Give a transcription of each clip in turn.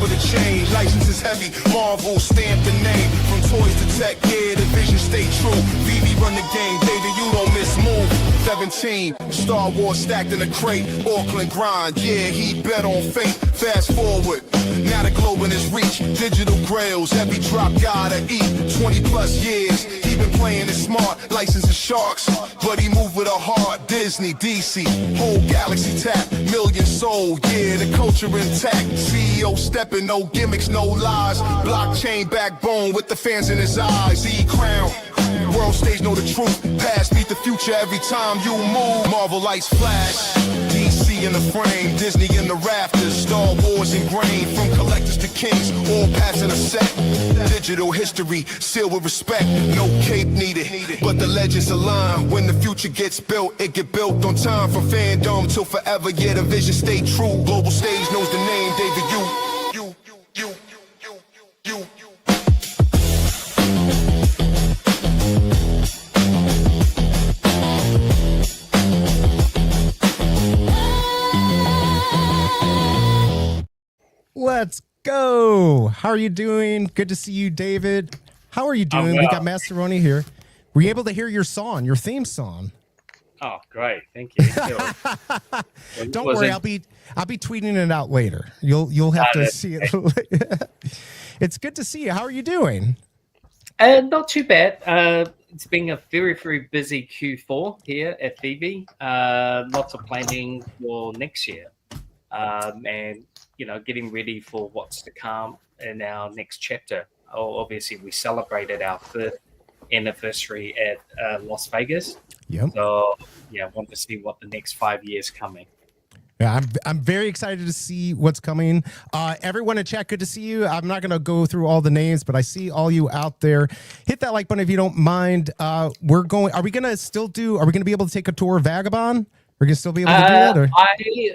for the change. License is heavy, Marvel stamp the name. From toys to tech, yeah, the vision stay true. VeVe run the game, David, you don't miss move. 17, Star Wars stacked in a crate. Auckland grind, yeah, he bet on fate. Fast forward, now the globe in his reach. Digital grails, every drop gotta eat. 20 plus years, he been playing it smart. Licensing sharks, but he moved with a heart. Disney, DC, whole galaxy tap. Million sold, yeah, the culture intact. CEO stepping, no gimmicks, no lies. Blockchain backbone with the fans in his eyes. E-crown, world stage know the truth. Past meet the future every time you move. Marvel lights flash, DC in the frame, Disney in the rafters. Star Wars ingrained, from collectors to kings, all passing a set. Digital history, sealed with respect. No cape needed, but the legends align. When the future gets built, it get built on time. From fandom till forever, yeah, the vision stay true. Global stage knows the name, David Yu. Let's go. How are you doing? Good to see you, David. How are you doing? We got Masteroni here. Were you able to hear your song, your theme song? Oh, great. Thank you. Don't worry, I'll be tweeting it out later. You'll have to see it. It's good to see you. How are you doing? Not too bad. It's been a very, very busy Q4 here at VeVe. Lots of planning for next year. And getting ready for what's to come in our next chapter. Obviously, we celebrated our 5th anniversary at Las Vegas. Yep. So, yeah, I want to see what the next 5 years coming. Yeah, I'm very excited to see what's coming. Everyone in chat, good to see you. I'm not going to go through all the names, but I see all you out there. Hit that like button if you don't mind. Are we going to be able to take a tour of Vagabond? We're gonna still be able to do that? Or?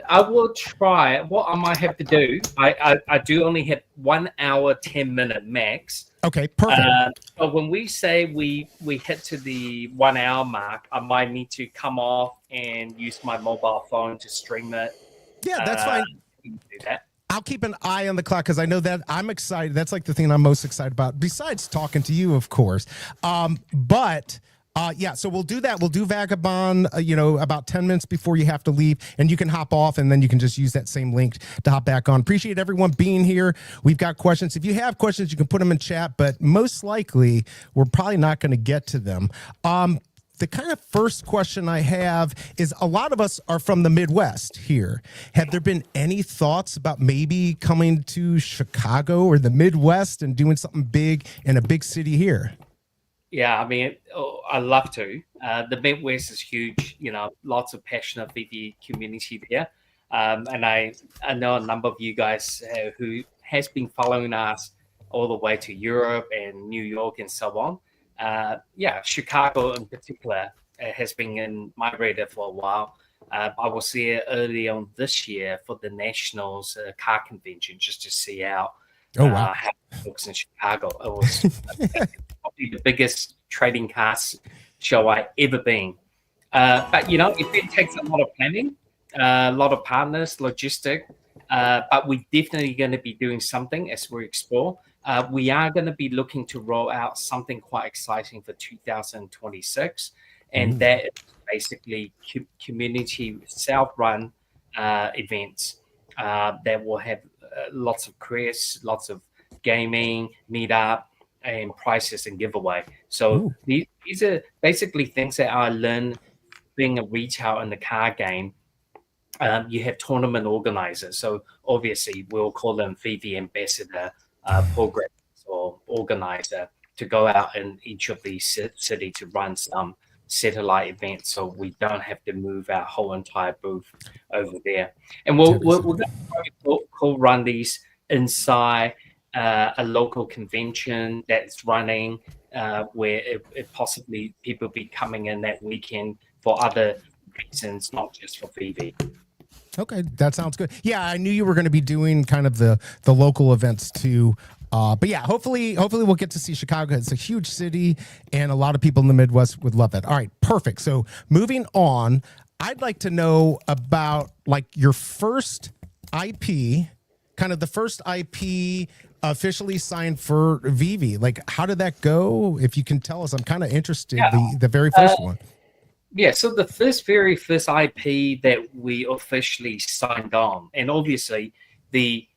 I will try. What I might have to do, I do only have 1 hour, 10-minute max. Okay, perfect. But when we say we hit to the 1 hour mark, I might need to come off and use my mobile phone to stream it. Yeah, that's fine. Do that. I'll keep an eye on the clock because I know that I'm excited. That's like the thing I'm most excited about, besides talking to you, of course. Yeah, so we'll do that. We'll do Vagabond, about 10 minutes before you have to leave, and you can hop off, and then you can just use that same link to hop back on. Appreciate everyone being here. We've got questions. If you have questions, you can put them in chat, but most likely we're probably not going to get to them. The kind of first question I have is, a lot of us are from the Midwest here. Have there been any thoughts about maybe coming to Chicago or the Midwest and doing something big in a big city here? Yeah, I mean, I love to. The Midwest is huge. Lots of passionate VeVe community there, and I know a number of you guys who has been following us all the way to Europe and New York and so on. Yeah, Chicago in particular has been in my radar for a while. I was there early on this year for the Nationals car convention just to see out. How it looks in Chicago. It was probably the biggest trading cars show I ever been. But it takes a lot of planning, a lot of partners, logistic. But we're definitely going to be doing something as we explore. We are going to be looking to roll out something quite exciting for 2026, and that is basically community self-run events that will have lots of crews, lots of gaming, meetup, and prizes and giveaway. So these are basically things that I learned being a retail in the car game. You have tournament organizers. So obviously we'll call them VeVe ambassador, programmers or organizer, to go out in each of these cities to run some satellite events, so we don't have to move our whole entire booth over there. And we're going to run these inside a local convention that's running, where it possibly people be coming in that weekend for other reasons, not just for VeVe. Okay, that sounds good. Yeah, I knew you were going to be doing kind of the local events too. But yeah, hopefully we'll get to see Chicago. It's a huge city, and a lot of people in the Midwest would love that. All right, perfect. So moving on, I'd like to know about like your first IP, kind of the first IP officially signed for VeVe. Like, how did that go? If you can tell us, I'm kind of interested. The very first one. Yeah, so the very first IP that we officially signed on, and obviously the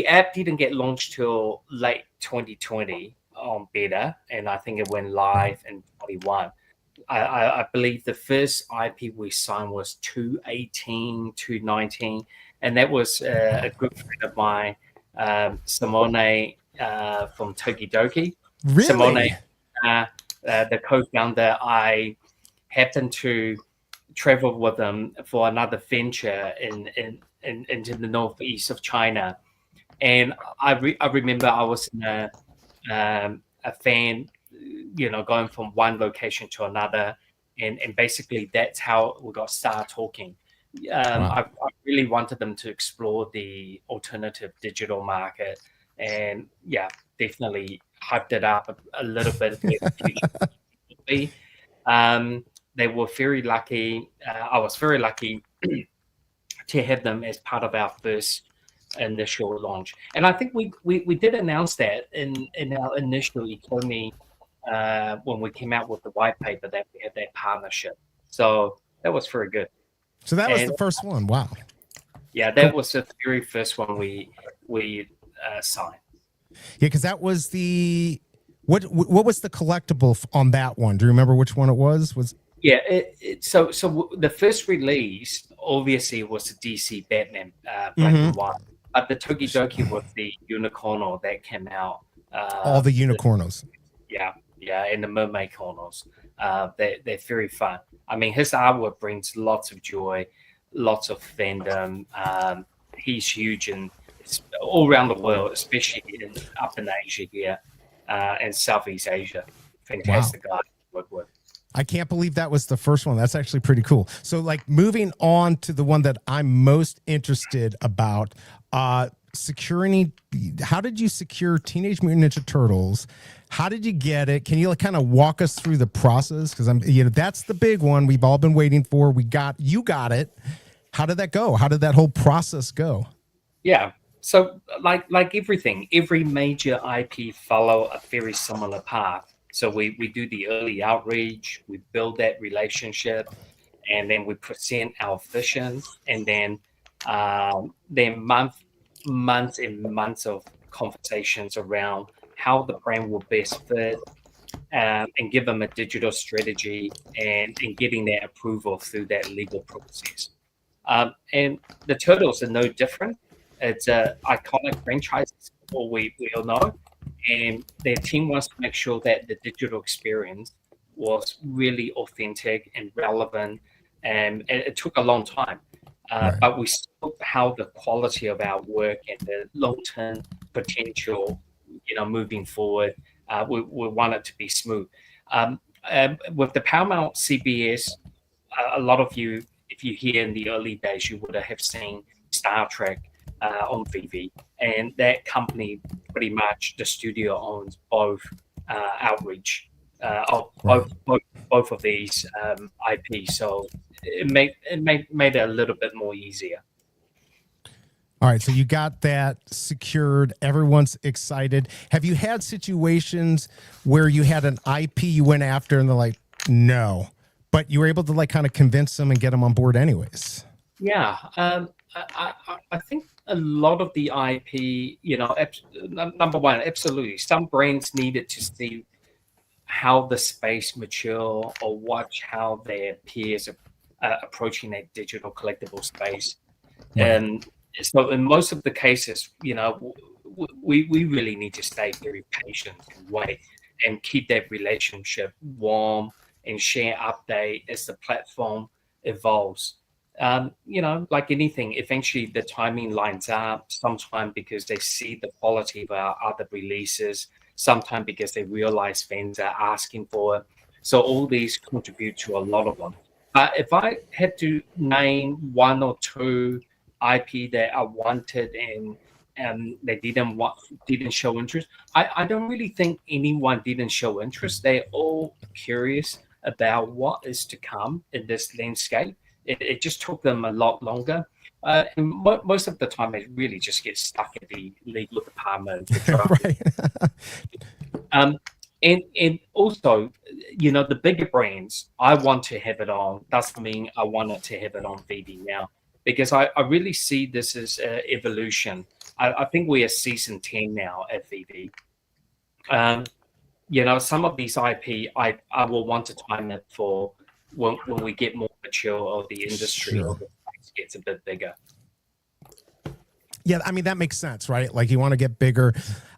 app didn't get launched till late 2020 on beta, and I think it went live in 21. I believe the first IP we signed was 218, 219, and that was a good friend of mine, Simone from Tokidoki. Really? Simone, the co-founder, I happened to travel with them for another venture into the northeast of China, and I remember I was in a fan, going from one location to another, and basically that's how we got started talking. Wow. I really wanted them to explore the alternative digital market, and yeah, definitely hyped it up a little bit. They were very lucky. I was very lucky to have them as part of our first initial launch. And I think we did announce that in our initial ecomi when we came out with the white paper that we had that partnership. So that was very good. So that was the first one. Wow. Yeah, that was the very first one we signed. Yeah, because that was the what was the collectible on that one? Do you remember which one it was? Yeah, so the first release obviously was the DC Batman black and white, but the Tokidoki was the Unicorno that came out. All the Unicornos. Yeah, and the Mermaid Cornos. They're very fun. I mean, his artwork brings lots of joy, lots of fandom. He's huge and all around the world, especially up in Asia here and Southeast Asia. Fantastic guy to work with. I can't believe that was the first one. That's actually pretty cool. So, like, moving on to the one that I'm most interested about, securing. How did you secure Teenage Mutant Ninja Turtles? How did you get it? Can you kind of walk us through the process? Because that's the big one we've all been waiting for. You got it. How did that go? How did that whole process go? Yeah. So, like everything, every major IP follow a very similar path. So we do the early outreach, we build that relationship, and then we present our vision, and then months and months of conversations around how the brand will best fit, and give them a digital strategy, and getting their approval through that legal process. And the Turtles are no different. It's an iconic franchise, all we all know. And their team wants to make sure that the digital experience was really authentic and relevant. And it took a long time, but we saw how the quality of our work and the long-term potential, moving forward, we want it to be smooth. With the Paramount CBS, a lot of you, if you're here in the early days, you would have seen Star Trek on VeVe, and that company pretty much, the studio owns both outreach of both of these IPs, so it made it a little bit more easier. All right, so you got that secured. Everyone's excited. Have you had situations where you had an IP you went after and they're like, no, but you were able to kind of convince them and get them on board anyways? Yeah, I think a lot of the IP, number one, absolutely. Some brands needed to see how the space mature or watch how their peers are approaching that digital collectible space. Right. And so in most of the cases, we really need to stay very patient and wait and keep that relationship warm and share update as the platform evolves. Like anything, eventually the timing lines up, sometimes because they see the quality of our other releases, sometimes because they realize fans are asking for it. So all these contribute to a lot of them. If I had to name one or two IP that I wanted and they didn't show interest, I don't really think anyone didn't show interest. They're all curious about what is to come in this landscape. It just took them a lot longer. And most of the time, it really just gets stuck at the legal department to try. Right. And also, the bigger brands, I want to have it on. Doesn't mean I want it to have it on VeVe now, because I really see this as evolution. I think we are season 10 now at VeVe. Some of these IP, I will want to time it for when we get more mature or the industry or the space gets a bit bigger. Yeah, I mean, that makes sense, right? Like you want to get bigger.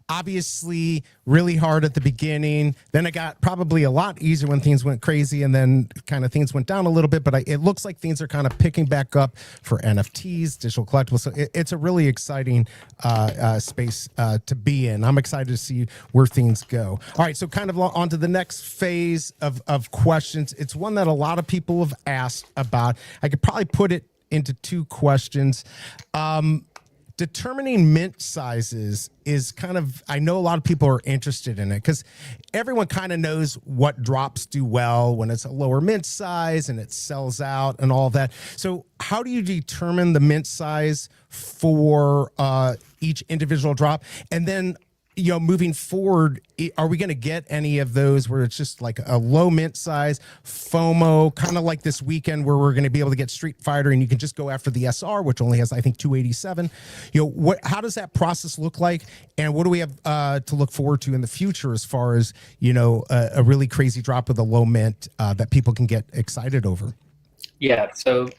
Obviously, really hard at the beginning. Then it got probably a lot easier when things went crazy, and then kind of things went down a little bit. But it looks like things are kind of picking back up for NFTs, digital collectibles. So it's a really exciting space to be in. I'm excited to see where things go. All right, so kind of on to the next phase of questions. It's one that a lot of people have asked about. I could probably put it into two questions. Determining mint sizes is kind of, I know a lot of people are interested in it because everyone kind of knows what drops do well when it's a lower mint size and it sells out and all that. So how do you determine the mint size for each individual drop? And then, moving forward, are we going to get any of those where it's just like a low mint size, FOMO, kind of like this weekend where we're going to be able to get Street Fighter and you can just go after the SR, which only has, I think, 287. How does that process look like? And what do we have to look forward to in the future as far as, a really crazy drop with a low mint that people can get excited over? Yeah, so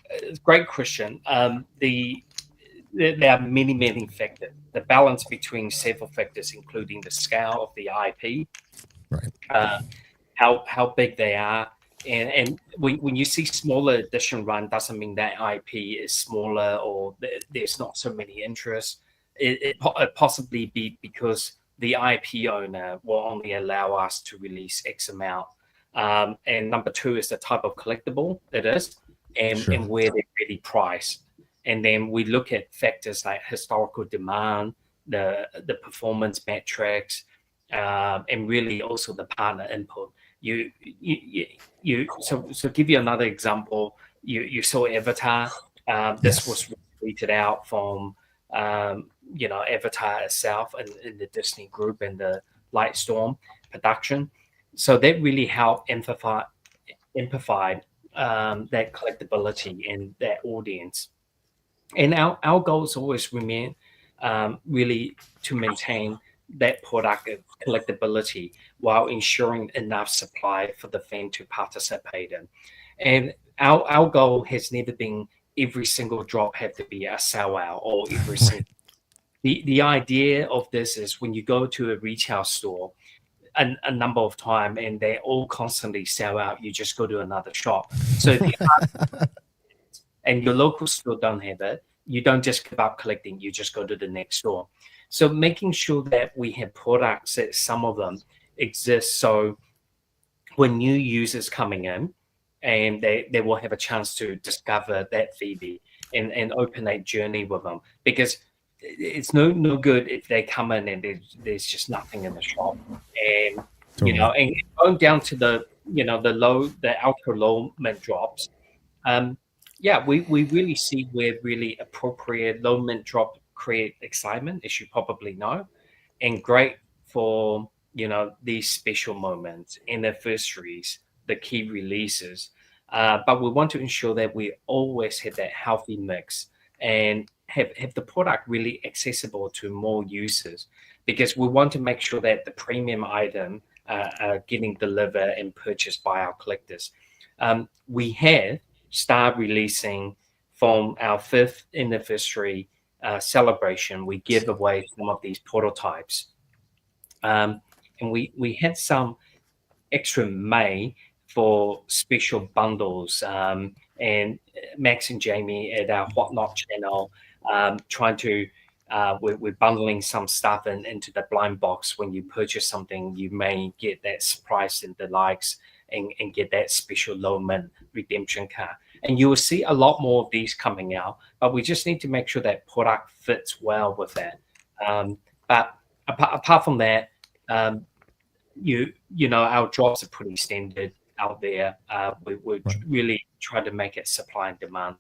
great question. There are many factors. The balance between several factors, including the scale of the IP, right? How big they are, and when you see smaller edition run, doesn't mean that IP is smaller or there's not so many interests. It possibly be because the IP owner will only allow us to release X amount. And number two is the type of collectible it is, and where they're really priced. And then we look at factors like historical demand, the performance metrics, and really also the partner input. So give you another example. You saw Avatar. This was tweeted out from Avatar itself and in the Disney group and the Lightstorm production. So that really helped amplify that collectability and that audience. And our goals always remain really to maintain that product collectability while ensuring enough supply for the fan to participate in. And our goal has never been every single drop have to be a sellout or every single. The idea of this is when you go to a retail store a number of times and they all constantly sell out, you just go to another shop. So and your local store don't have it, you don't just give up collecting, you just go to the next store. So making sure that we have products that some of them exist, so when new users coming in and they will have a chance to discover that VeVe and open that journey with them, because it's no good if they come in and there's just nothing in the shop. And and going down to the the ultra low mint drops, we really see where really appropriate low mint drop create excitement, as you probably know, and great for these special moments, anniversaries, the key releases. But we want to ensure that we always have that healthy mix and have the product really accessible to more users, because we want to make sure that the premium item are getting delivered and purchased by our collectors. We have started releasing from our 5th anniversary celebration. We give away some of these prototypes, and we had some extra made for special bundles. And Max and Jamie at our Whatnot channel trying to we're bundling some stuff into the blind box. When you purchase something, you may get that surprise in the likes and get that special low mint redemption card. And you will see a lot more of these coming out, but we just need to make sure that product fits well with that. But apart from that, our drops are pretty standard out there. We really try to make it supply and demand.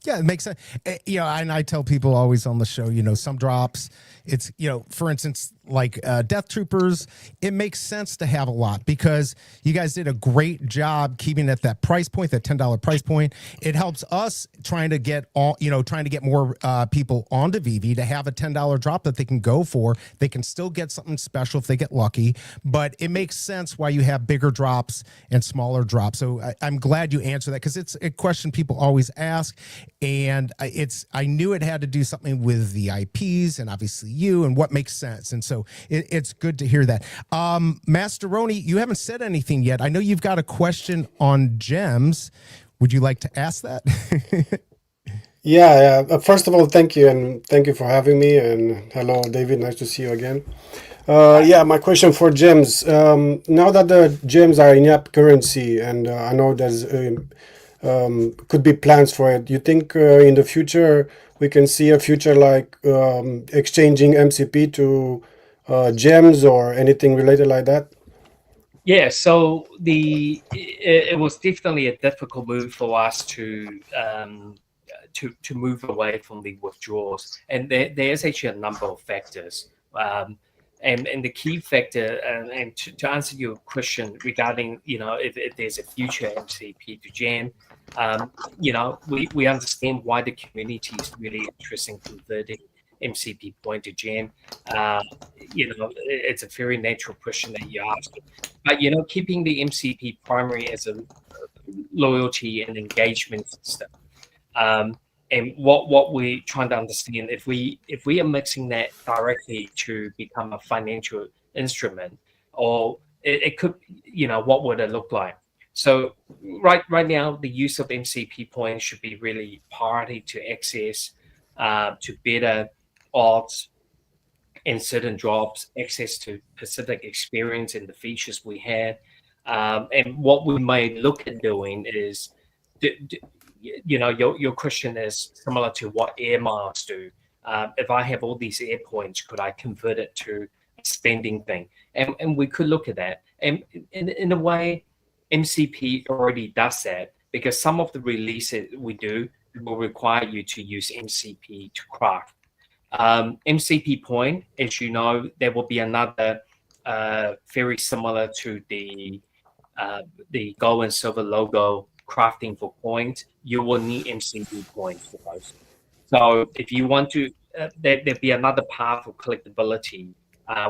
Yeah, it makes sense. And I tell people always on the show, some drops, it's, for instance, like Death Troopers, it makes sense to have a lot because you guys did a great job keeping it at that price point, that $10 price point. It helps us trying to get more people onto VeVe to have a $10 drop that they can go for. They can still get something special if they get lucky, but it makes sense why you have bigger drops and smaller drops. So I'm glad you answered that because it's a question people always ask. And I knew it had to do something with the IPs and obviously you and what makes sense. And so it's good to hear that. Masteroni, you haven't said anything yet. I know you've got a question on gems. Would you like to ask that? Yeah. First of all, thank you, and thank you for having me. And hello, David. Nice to see you again. My question for gems. Now that the gems are in-app currency, and I know there's could be plans for it. You think in the future we can see a future like exchanging MCP to gems or anything related like that? Yeah, so it was definitely a difficult move for us to move away from the withdrawals, and there's actually a number of factors. And the key factor, and to answer your question regarding, if there's a future MCP to Jam, we understand why the community is really interested in converting MCP point to Jam. It's a very natural question that you ask. But, keeping the MCP primary as a loyalty and engagement system. And what we're trying to understand, if we are mixing that directly to become a financial instrument, or it could, what would it look like? So right now, the use of MCP points should be really priority to access to better odds and certain drops, access to specific experience and the features we have. And what we may look at doing is, your question is similar to what air miles do. If I have all these air points, could I convert it to a spending thing? And we could look at that. And in a way, MCP already does that, because some of the releases we do will require you to use MCP to craft. MCP point, as you know, there will be another very similar to the Go and Silver logo crafting for points. You will need MCP points for those. So if you want to, there'd be another path of collectability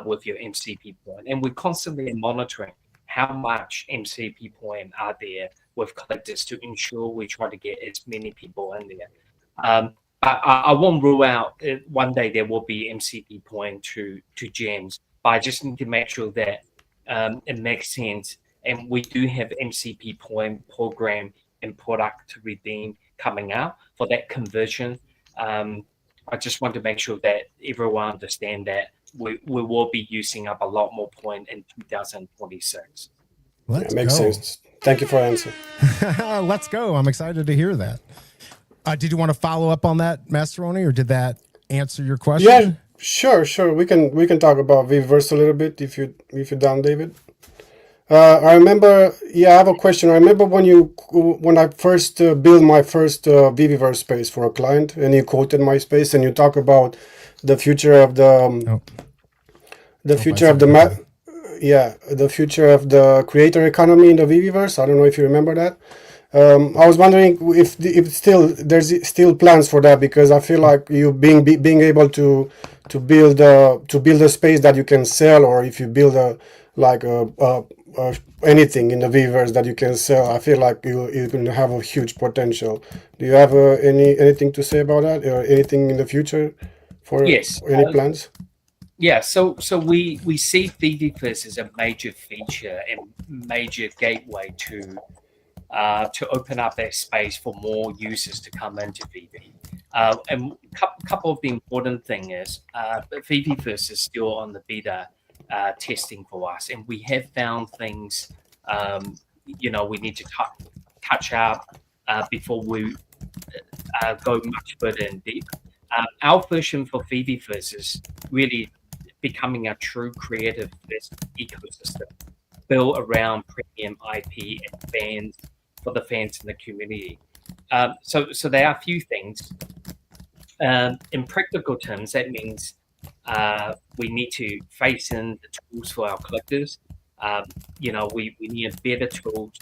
with your MCP point. And we're constantly monitoring how much MCP point are there with collectors to ensure we try to get as many people in there. I won't rule out one day there will be MCP point to gems, but I just need to make sure that it makes sense. And we do have MCP point program and product to redeem coming out for that conversion. I just want to make sure that everyone understand that we will be using up a lot more point in 2026. That makes sense. Thank you for the answer. Let's go. I'm excited to hear that. Did you want to follow up on that, Masteroni, or did that answer your question? Yeah, sure. We can talk about VVerse a little bit if you're down, David. I remember. Yeah, I have a question. I remember when I first built my first VVverse space for a client, and you quoted my space, and you talk about the future of the the future of the creator economy in the VVverse. I don't know if you remember that. I was wondering if there's still plans for that, because I feel like you being able to build a space that you can sell, or if you build anything in the VeVeVerse that you can sell, I feel like you can have a huge potential. Do you have anything to say about that, or anything in the future for any plans? Yeah, so we see VVverse as a major feature and major gateway to open up that space for more users to come into VeVe. And a couple of the important thing is VeVeVerse is still on the beta testing for us, and we have found things we need to touch up before we go much further in deep. Our version for VeVeVerse is really becoming a true creative ecosystem built around premium IP and fans, for the fans in the community. So there are a few things. In practical terms, that means we need to face in the tools for our collectors. We need better tools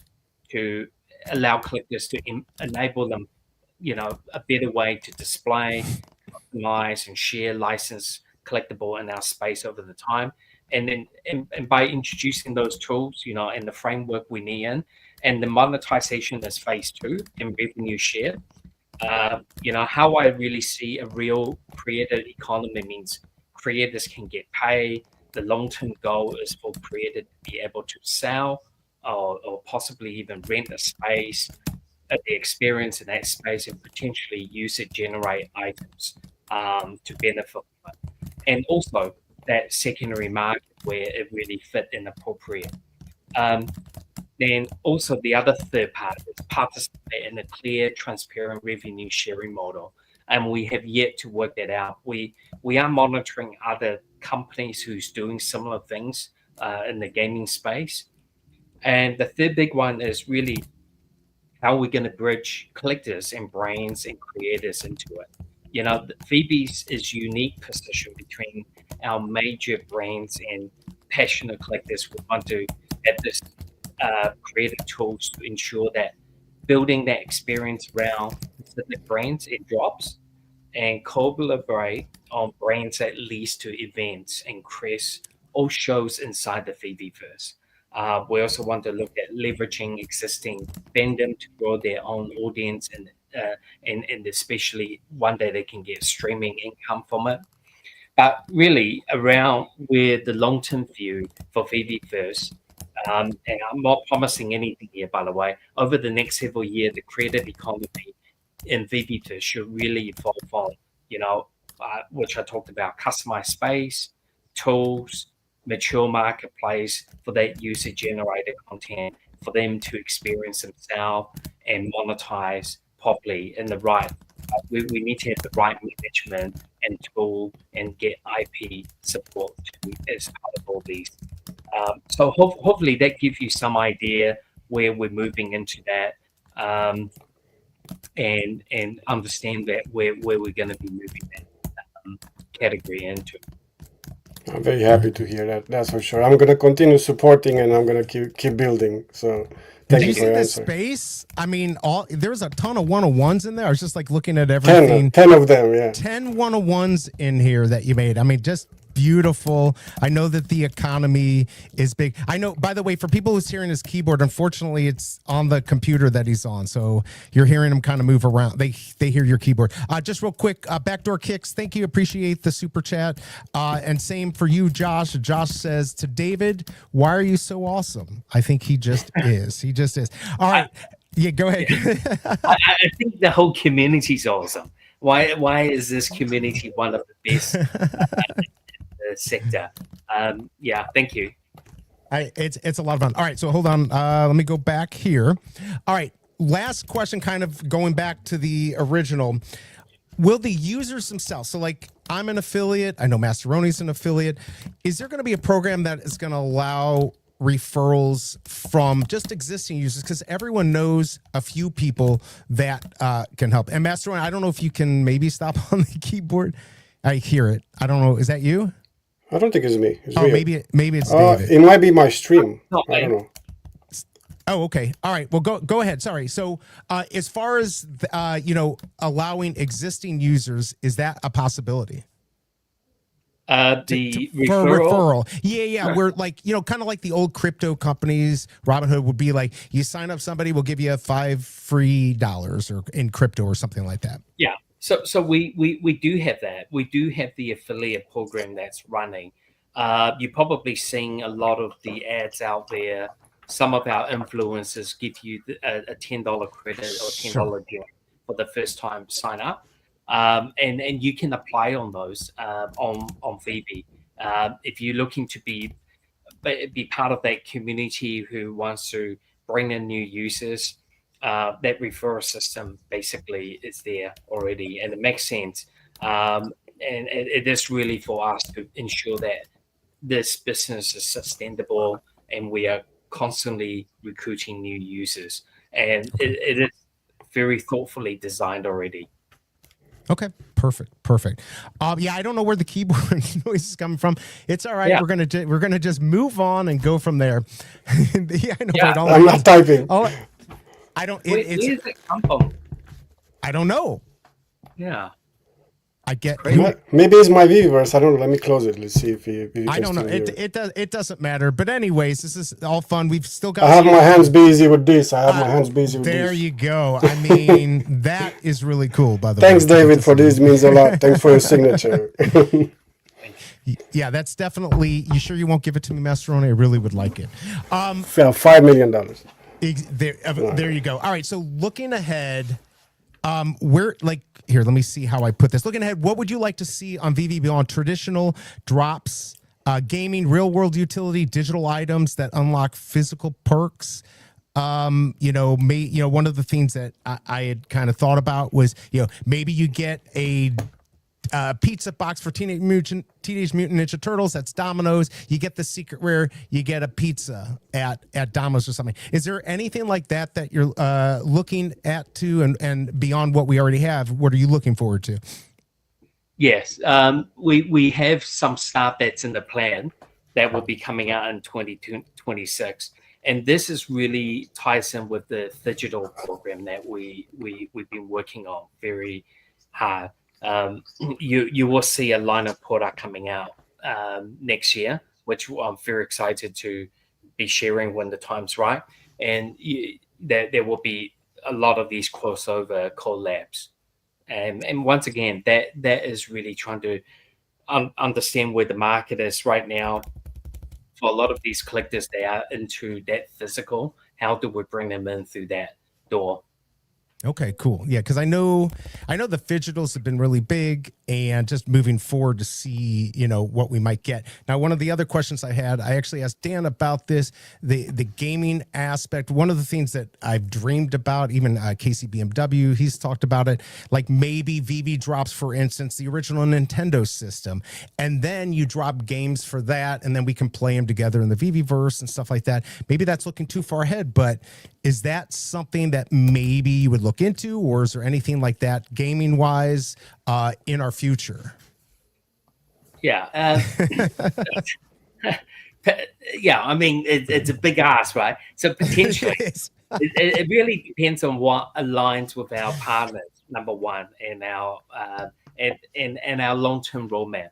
to allow collectors to enable them, a better way to display, customize, and share licensed collectible in our space over the time. And then and by introducing those tools, and the framework we need in, and the monetization is phase 2 and revenue share. How I really see a real creator economy means creators can get paid. The long-term goal is for creators to be able to sell or possibly even rent a space, the experience in that space, and potentially use it generate items to benefit from it. And also that secondary market where it really fit inappropriate. Then also the other third part is participate in a clear, transparent revenue sharing model. And we have yet to work that out. We are monitoring other companies who's doing similar things in the gaming space. And the third big one is really how we're going to bridge collectors and brands and creators into it. VeVe's is unique position between our major brands and passionate collectors who want to have this creative tools to ensure that building that experience around specific brands it drops, and collaborate on brands that leads to events and creates all shows inside the VeVeVerse. We also want to look at leveraging existing fandom to grow their own audience, and especially one day they can get streaming income from it. But really around where the long-term view for VVverse, and I'm not promising anything here, by the way, over the next several years, the creative economy in VVverse should really evolve on, which I talked about, customized space, tools, mature marketplace for that user-generated content, for them to experience themselves and monetize properly in the right. We need to have the right management and tool and get IP support as part of all these. So hopefully that gives you some idea where we're moving into that, and understand that where we're going to be moving that category into. I'm very happy to hear that. That's for sure. I'm going to continue supporting, and I'm going to keep building. So thank you for your answer. Space? I mean, there's a ton of 101s in there. I was just like looking at everything. 10 of them, yeah. 10 101s in here that you made. I mean, just beautiful. I know that the economy is big. I know, by the way, for people who's hearing his keyboard, unfortunately, it's on the computer that he's on. So you're hearing him kind of move around. They hear your keyboard. Just real quick, Backdoor Kicks, thank you. Appreciate the super chat. And same for you, Josh. Josh says to David, why are you so awesome? I think he just is. He just is. All right. Yeah, go ahead. I think the whole community is awesome. Why is this community one of the best sector? Yeah, thank you. It's a lot of fun. All right, so hold on. Let me go back here. All right, last question, kind of going back to the original. Will the users themselves, so like I'm an affiliate, I know Masteroni's an affiliate, is there going to be a program that is going to allow referrals from just existing users, because everyone knows a few people that can help? And Masteroni, I don't know if you can maybe stop on the keyboard. I hear it. I don't know. Is that you? I don't think it's me. It's maybe it's David. It might be my stream. I don't know. Oh, okay. All right. Well, go ahead. Sorry. So, as far as allowing existing users, is that a possibility? The referral. Yeah. We're like, kind of like the old crypto companies. Robinhood would be like, you sign up somebody, we'll give you $5 free or in crypto or something like that. Yeah. So we do have that. We do have the affiliate program that's running. You're probably seeing a lot of the ads out there. Some of our influencers give you a $10 credit or $10 deal for the first time sign up. And you can apply on those on VeVe. If you're looking to be part of that community who wants to bring in new users, that referral system basically is there already, and it makes sense. And it is really for us to ensure that this business is sustainable, and we are constantly recruiting new users. And it is very thoughtfully designed already. Okay, perfect. Yeah, I don't know where the keyboard noise is coming from. It's all right. Yeah. We're gonna just move on and go from there. Yeah, I know. Yeah. Right? I'm not typing. I don't. Where does it come from? I don't know. Yeah. I get. Maybe it's my VVverse. I don't know. Let me close it. Let's see if you can I don't know. still hear it. It doesn't matter. But anyways, this is all fun. We've still got. I have my hands busy with this. There you go. I mean, that is really cool. By the Thanks, way. David, for this. Means a lot. Thanks for your signature. Yeah, that's definitely. You sure you won't give it to me, Masteroni? I really would like it. $5 million. There you go. All right. So looking ahead, we're like here. Let me see how I put this. Looking ahead, what would you like to see on VV beyond traditional drops, gaming, real world utility, digital items that unlock physical perks? One of the things that I had kind of thought about was, maybe you get a pizza box for Teenage Mutant Ninja Turtles. That's Domino's. You get the secret rare. You get a pizza at Domino's or something. Is there anything like that you're looking at to and beyond what we already have? What are you looking forward to? Yes, we have some stuff that's in the plan that will be coming out in 2026, and this is really ties in with the digital program that we've been working on very hard. You will see a line of product coming out next year, which I'm very excited to be sharing when the time's right. And there will be a lot of these crossover collabs. And once again, that is really trying to understand where the market is right now. For a lot of these collectors, they are into that physical. How do we bring them in through that door? Okay, cool. Yeah, because I know the digitals have been really big, and just moving forward to see, what we might get. Now, one of the other questions I had, I actually asked Dan about this, the gaming aspect. One of the things that I've dreamed about, even Casey BMW, he's talked about it, like maybe VV drops, for instance, the original Nintendo system, and then you drop games for that, and then we can play them together in the VVverse and stuff like that. Maybe that's looking too far ahead, but is that something that maybe you would look into, or is there anything like that gaming wise in our future? Yeah. Yeah, I mean, it's a big ask, right? So potentially, it really depends on what aligns with our partners, number one, and our and our long-term roadmap.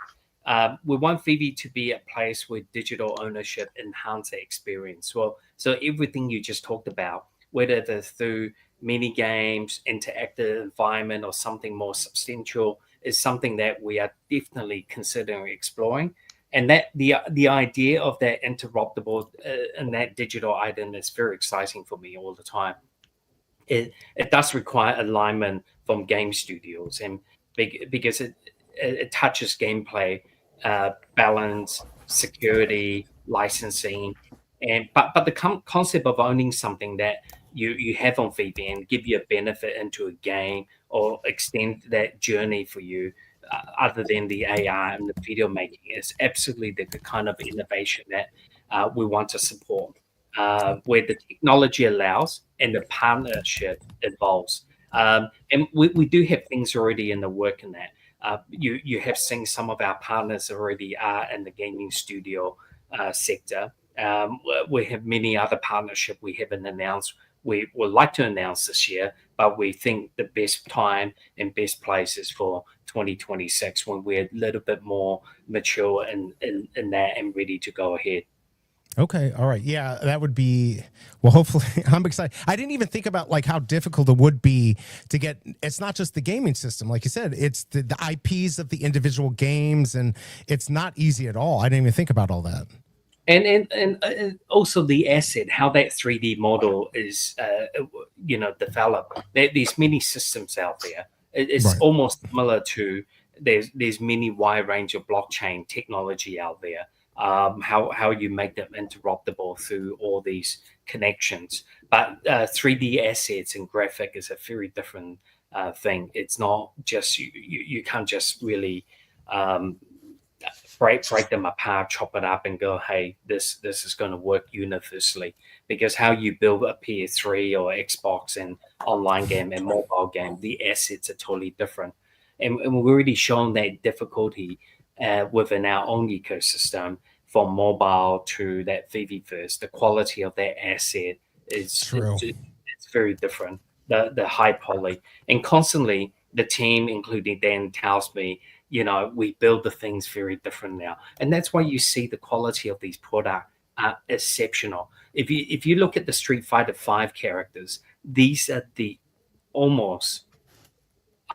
We want VV to be a place where digital ownership enhances the experience. So everything you just talked about, whether it's through mini games, interactive environment, or something more substantial, is something that we are definitely considering exploring. And that the idea of that interoperable and that digital item is very exciting for me all the time. It does require alignment from game studios, and because it touches gameplay, balance, security, licensing, but the concept of owning something that you have on VV and give you a benefit into a game or extend that journey for you, other than the AI and the video making, is absolutely the kind of innovation that we want to support, where the technology allows and the partnership evolves. And we do have things already in the work in that. You have seen some of our partners already are in the gaming studio sector. We have many other partnerships we haven't announced. We would like to announce this year, but we think the best time and best place is for 2026, when we're a little bit more mature in that and ready to go ahead. Okay. All right. Yeah, that would be, well, hopefully I'm excited. I didn't even think about like how difficult it would be to get, it's not just the gaming system. Like you said, it's the IPs of the individual games, and it's not easy at all. I didn't even think about all that. And also the asset, how that 3D model is, developed. There's many systems out there. It's Right. almost similar to there's many wide range of blockchain technology out there. How you make them interoperable through all these connections. But 3D assets and graphic is a very different thing. It's not just you can't just really break them apart, chop it up, and go, hey, this is going to work universally. Because how you build a PS3 or Xbox and online game and mobile game, the assets are totally different. And we've already shown that difficulty within our own ecosystem, from mobile to that VVverse. The quality of that asset is True. It's very different. The high poly, and constantly the team, including Dan, tells me, we build the things very different now, and that's why you see the quality of these products are exceptional. If you look at the Street Fighter V characters, these are the almost,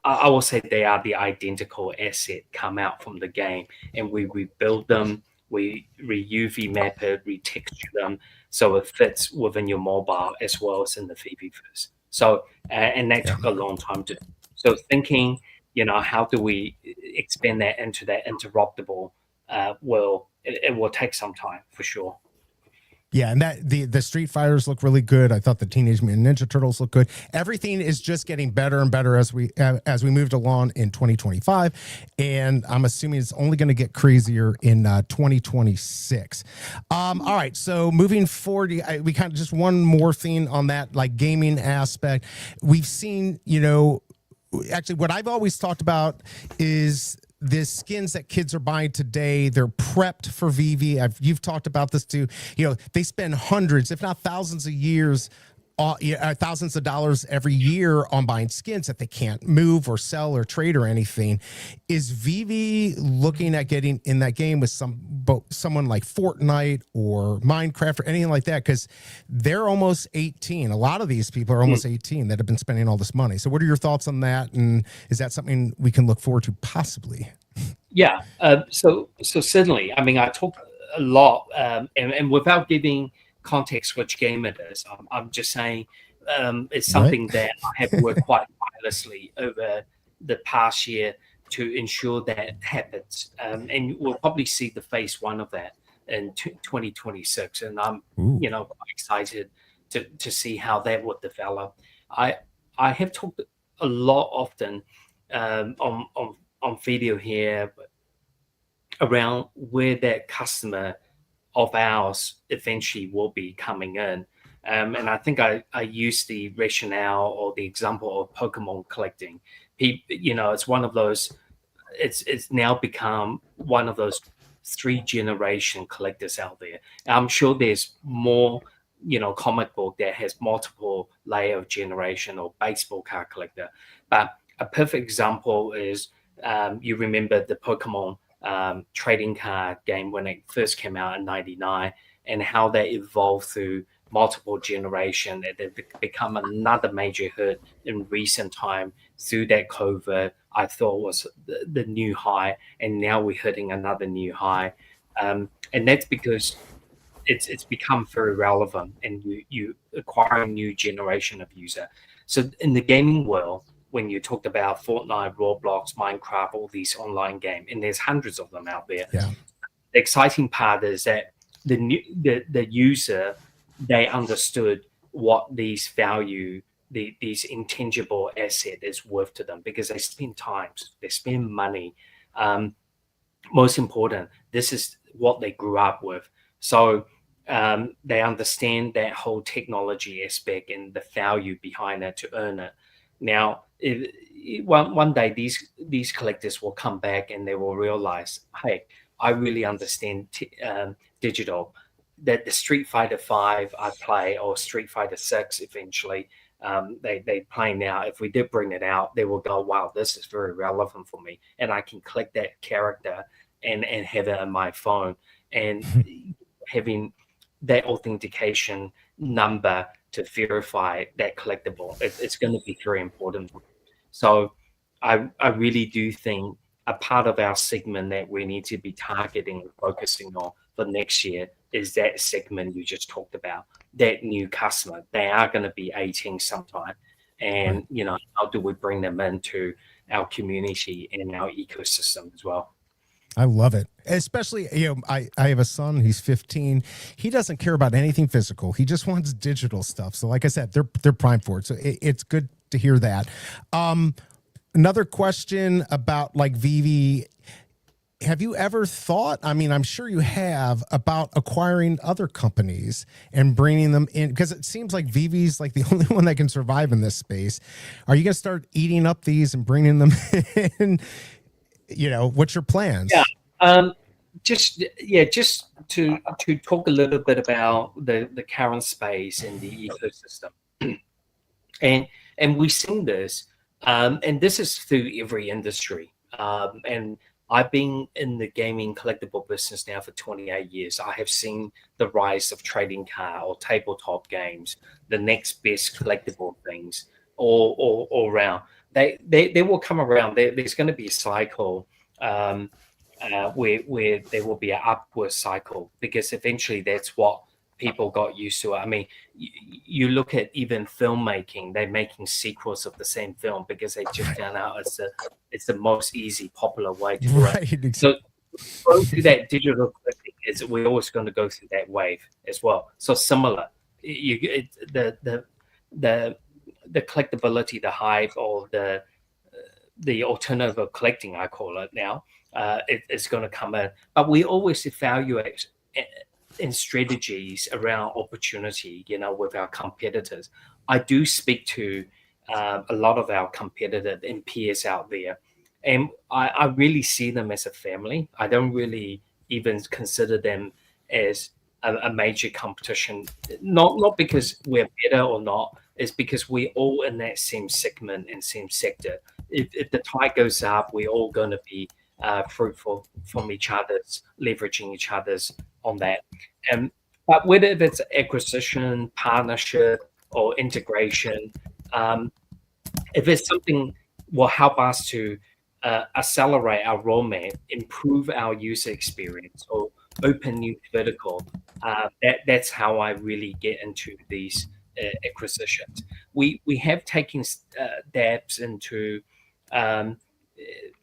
I will say, they are the identical asset come out from the game, and we rebuild them, we UV map it, retexture them, so it fits within your mobile as well as in the VVverse. So, and that took a long time to do. So thinking, how do we expand that into that interoperable world? It will take some time for sure. Yeah, and that the Street Fighters look really good. I thought the Teenage Mutant Ninja Turtles look good. Everything is just getting better and better as we moved along in 2025, and I'm assuming it's only going to get crazier in 2026. All right, so moving forward, we kind of just one more thing on that, like gaming aspect. We've seen, actually, what I've always talked about is the skins that kids are buying today. They're prepped for VeVe. You've talked about this too. They spend hundreds, if not thousands of years, thousands of dollars every year on buying skins that they can't move or sell or trade or anything. Is VeVe looking at getting in that game with someone like Fortnite or Minecraft or anything like that? Because they're almost 18. A lot of these people are almost 18 that have been spending all this money. So what are your thoughts on that? And is that something we can look forward to possibly? Yeah. So certainly, I mean, I talk a lot, and without giving context which game it is, I'm just saying it's something that I have worked quite tirelessly over the past year to ensure that happens, and we'll probably see the phase one of that in 2026, and I'm quite excited to see how that would develop. I have talked a lot often on video here around where that customer of ours eventually will be coming in. And I think I used the rationale or the example of Pokemon collecting. It's one of those, it's now become one of those 3-generation collectors out there. I'm sure there's more, comic book that has multiple layer of generation, or baseball card collector. But a perfect example is, you remember the Pokemon trading card game when it first came out in '99, and how that evolved through multiple generations. They've become another major hit in recent time through that COVID. I thought was the new high, and now we're hitting another new high, and that's because it's become very relevant, and you acquire a new generation of user. So in the gaming world, when you talked about Fortnite, Roblox, Minecraft, all these online games, and there's hundreds of them out there. Yeah. The exciting part is that the user, they understood what these value, these intangible asset is worth to them, because they spend time, they spend money. Most important, this is what they grew up with. So they understand that whole technology aspect and the value behind it to earn it. Now, one day these collectors will come back and they will realize, hey, I really understand digital. That the Street Fighter V I play, or Street Fighter VI eventually, they play now. If we did bring it out, they will go, wow, this is very relevant for me, and I can collect that character and have it on my phone, and having that authentication number to verify that collectible, it's going to be very important. So I really do think a part of our segment that we need to be targeting and focusing on for next year is that segment you just talked about, that new customer. They are going to be 18 sometime, and how do we bring them into our community and our ecosystem as well? I love it. Especially, I have a son, he's 15. He doesn't care about anything physical. He just wants digital stuff. So like I said, they're primed for it. So it's good to hear that. Another question about like VeVe. have you ever thought, I mean, I'm sure you have, about acquiring other companies and bringing them in? Because it seems like VeVe's like the only one that can survive in this space. Are you going to start eating up these and bringing them in? You know, what's your plans? Yeah. Just to talk a little bit about the current space in the ecosystem, and we've seen this, and this is through every industry. And I've been in the gaming collectible business now for 28 years. I have seen the rise of trading card or tabletop games, the next best collectible things, all around. They will come around. There's going to be a cycle. Where there will be an upward cycle, because eventually that's what people got used to. I mean, you look at even filmmaking; they're making sequels of the same film because they just found out it's the most easy, popular way to do it. So going through that digital collecting is we're always going to go through that wave as well. So similar, the collectability, the hype, or the alternative of collecting, I call it now. It's going to come in, but we always evaluate in strategies around opportunity, you know, with our competitors. I do speak to a lot of our competitors and peers out there, and I really see them as a family. I don't really even consider them as a major competition, not because we're better or not, it's because we're all in that same segment and same sector. If the tide goes up, we're all going to be fruitful from each other's, leveraging each other's on that. But whether it's acquisition, partnership, or integration, if it's something will help us to accelerate our roadmap, improve our user experience, or open new vertical, that's how I really get into these acquisitions. We have taken dabs into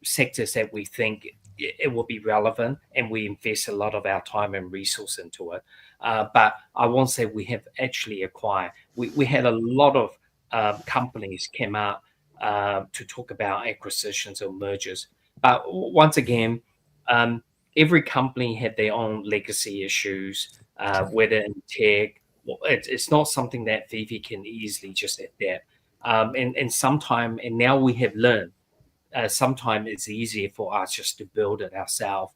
sectors that we think it will be relevant, and we invest a lot of our time and resource into it. But I won't say we have actually acquired. We had a lot of companies came out to talk about acquisitions or mergers. But once again, every company had their own legacy issues, whether in tech. It's not something that VeVe can easily just adapt. And sometimes, and now we have learned, sometimes it's easier for us just to build it ourselves,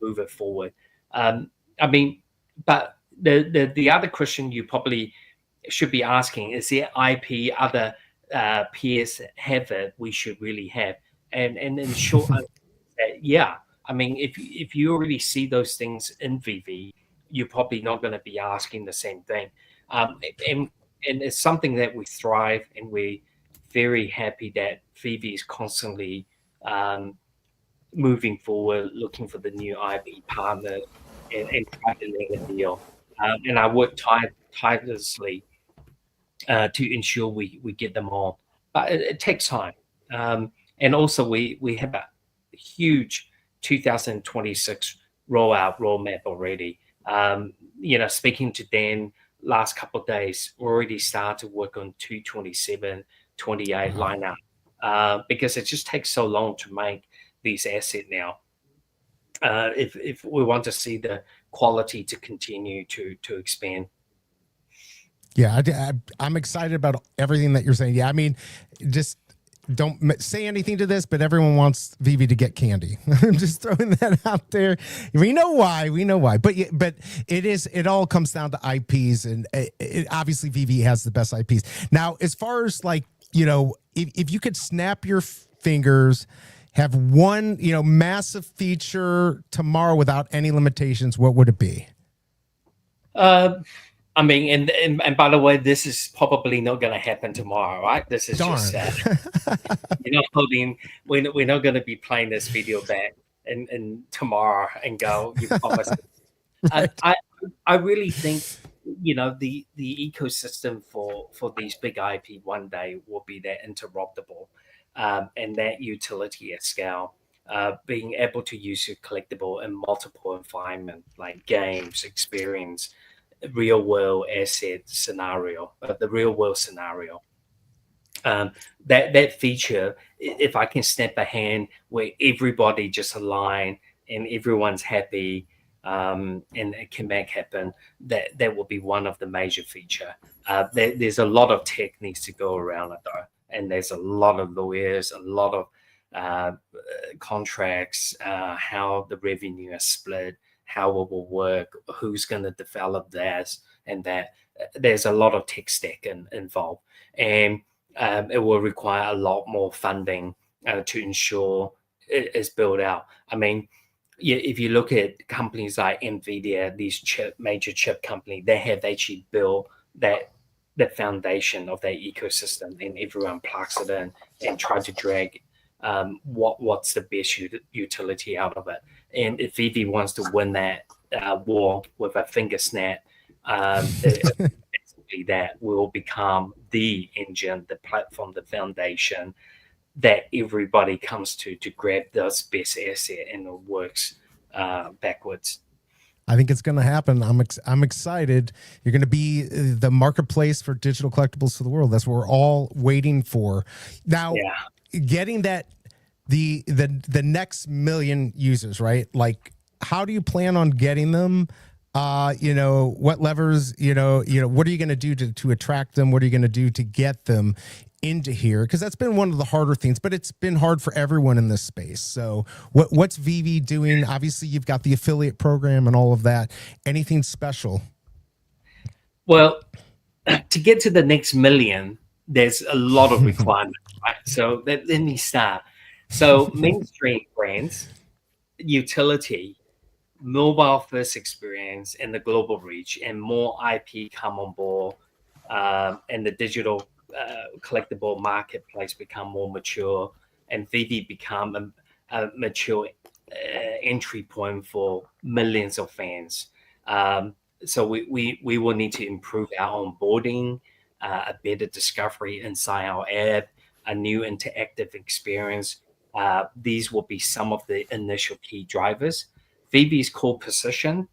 move it forward. I mean, but the other question you probably should be asking is there IP other peers have it we should really have? And in short, yeah. I mean, if you already see those things in VeVe, you're probably not going to be asking the same thing. And it's something that we thrive, and we're very happy that VeVe is constantly moving forward, looking for the new IP partner and trying to land a deal. And I work tirelessly to ensure we get them on. But it takes time. And also we have a huge 2026 rollout roadmap already. You know, speaking to Dan last couple of days, already started to work on 227, 28 lineup, because it just takes so long to make these assets now. If we want to see the quality to continue to expand. Yeah, I'm excited about everything that you're saying. Yeah, I mean, just don't say anything to this, but everyone wants VeVe to get candy. I'm just throwing that out there. We know why. But it all comes down to IPs, and obviously VeVe has the best IPs. Now, as far as like, you know, if you could snap your fingers, have one, you know, massive feature tomorrow without any limitations, what would it be? I mean, and by the way, this is probably not going to happen tomorrow, right? This is just you're not holding. We're not going to be playing this video back and tomorrow and go. You promised. Right. I really think, you know, the ecosystem for these big IP one day will be that interoperable, and that utility at scale. Being able to use your collectible in multiple environments like games, experience, real world asset scenario, the real world scenario. That feature, if I can snap a hand where everybody just align and everyone's happy, and it can make happen, that will be one of the major feature. There's a lot of tech needs to go around it though, and there's a lot of lawyers, a lot of contracts, how the revenue is split, how it will work, who's going to develop this and that. There's a lot of tech stack involved, and it will require a lot more funding to ensure it is built out. I mean, yeah, if you look at companies like Nvidia, these major chip company, they have actually built the foundation of their ecosystem, and everyone plugs it in and try to drag what's the best utility out of it. And if VeVe wants to win that war with a finger snap, that will become the engine, the platform, the foundation that everybody comes to grab this best asset, and it works backwards. I think it's going to happen. I'm excited. You're going to be the marketplace for digital collectibles to the world. That's what we're all waiting for. Now, getting that the next million users, right? Like, how do you plan on getting them? What levers, what are you going to do to attract them? What are you going to do to get them into here? Because that's been one of the harder things, but it's been hard for everyone in this space. So what's VeVe doing? Obviously, you've got the affiliate program and all of that. Anything special? Well, to get to the next million, there's a lot of requirements, right? So let me start. So mainstream brands, utility, mobile first experience, and the global reach, and more IP come on board, and the digital collectible marketplace become more mature, and VeVe become a mature entry point for millions of fans. So we will need to improve our onboarding, a better discovery inside our app, a new interactive experience. These will be some of the initial key drivers. VeVe's core position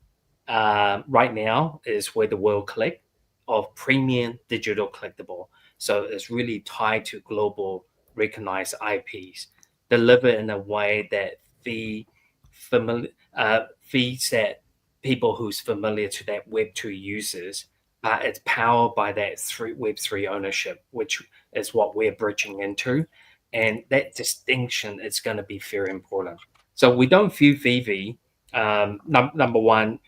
right now is where the world collect of premium digital collectible. So it's really tied to global recognized IPs, delivered in a way that feeds that people who's familiar to that Web2 users. It's powered by that Web3 ownership, which is what we're bridging into. And that distinction is going to be very important. So we don't view VeVe, number one,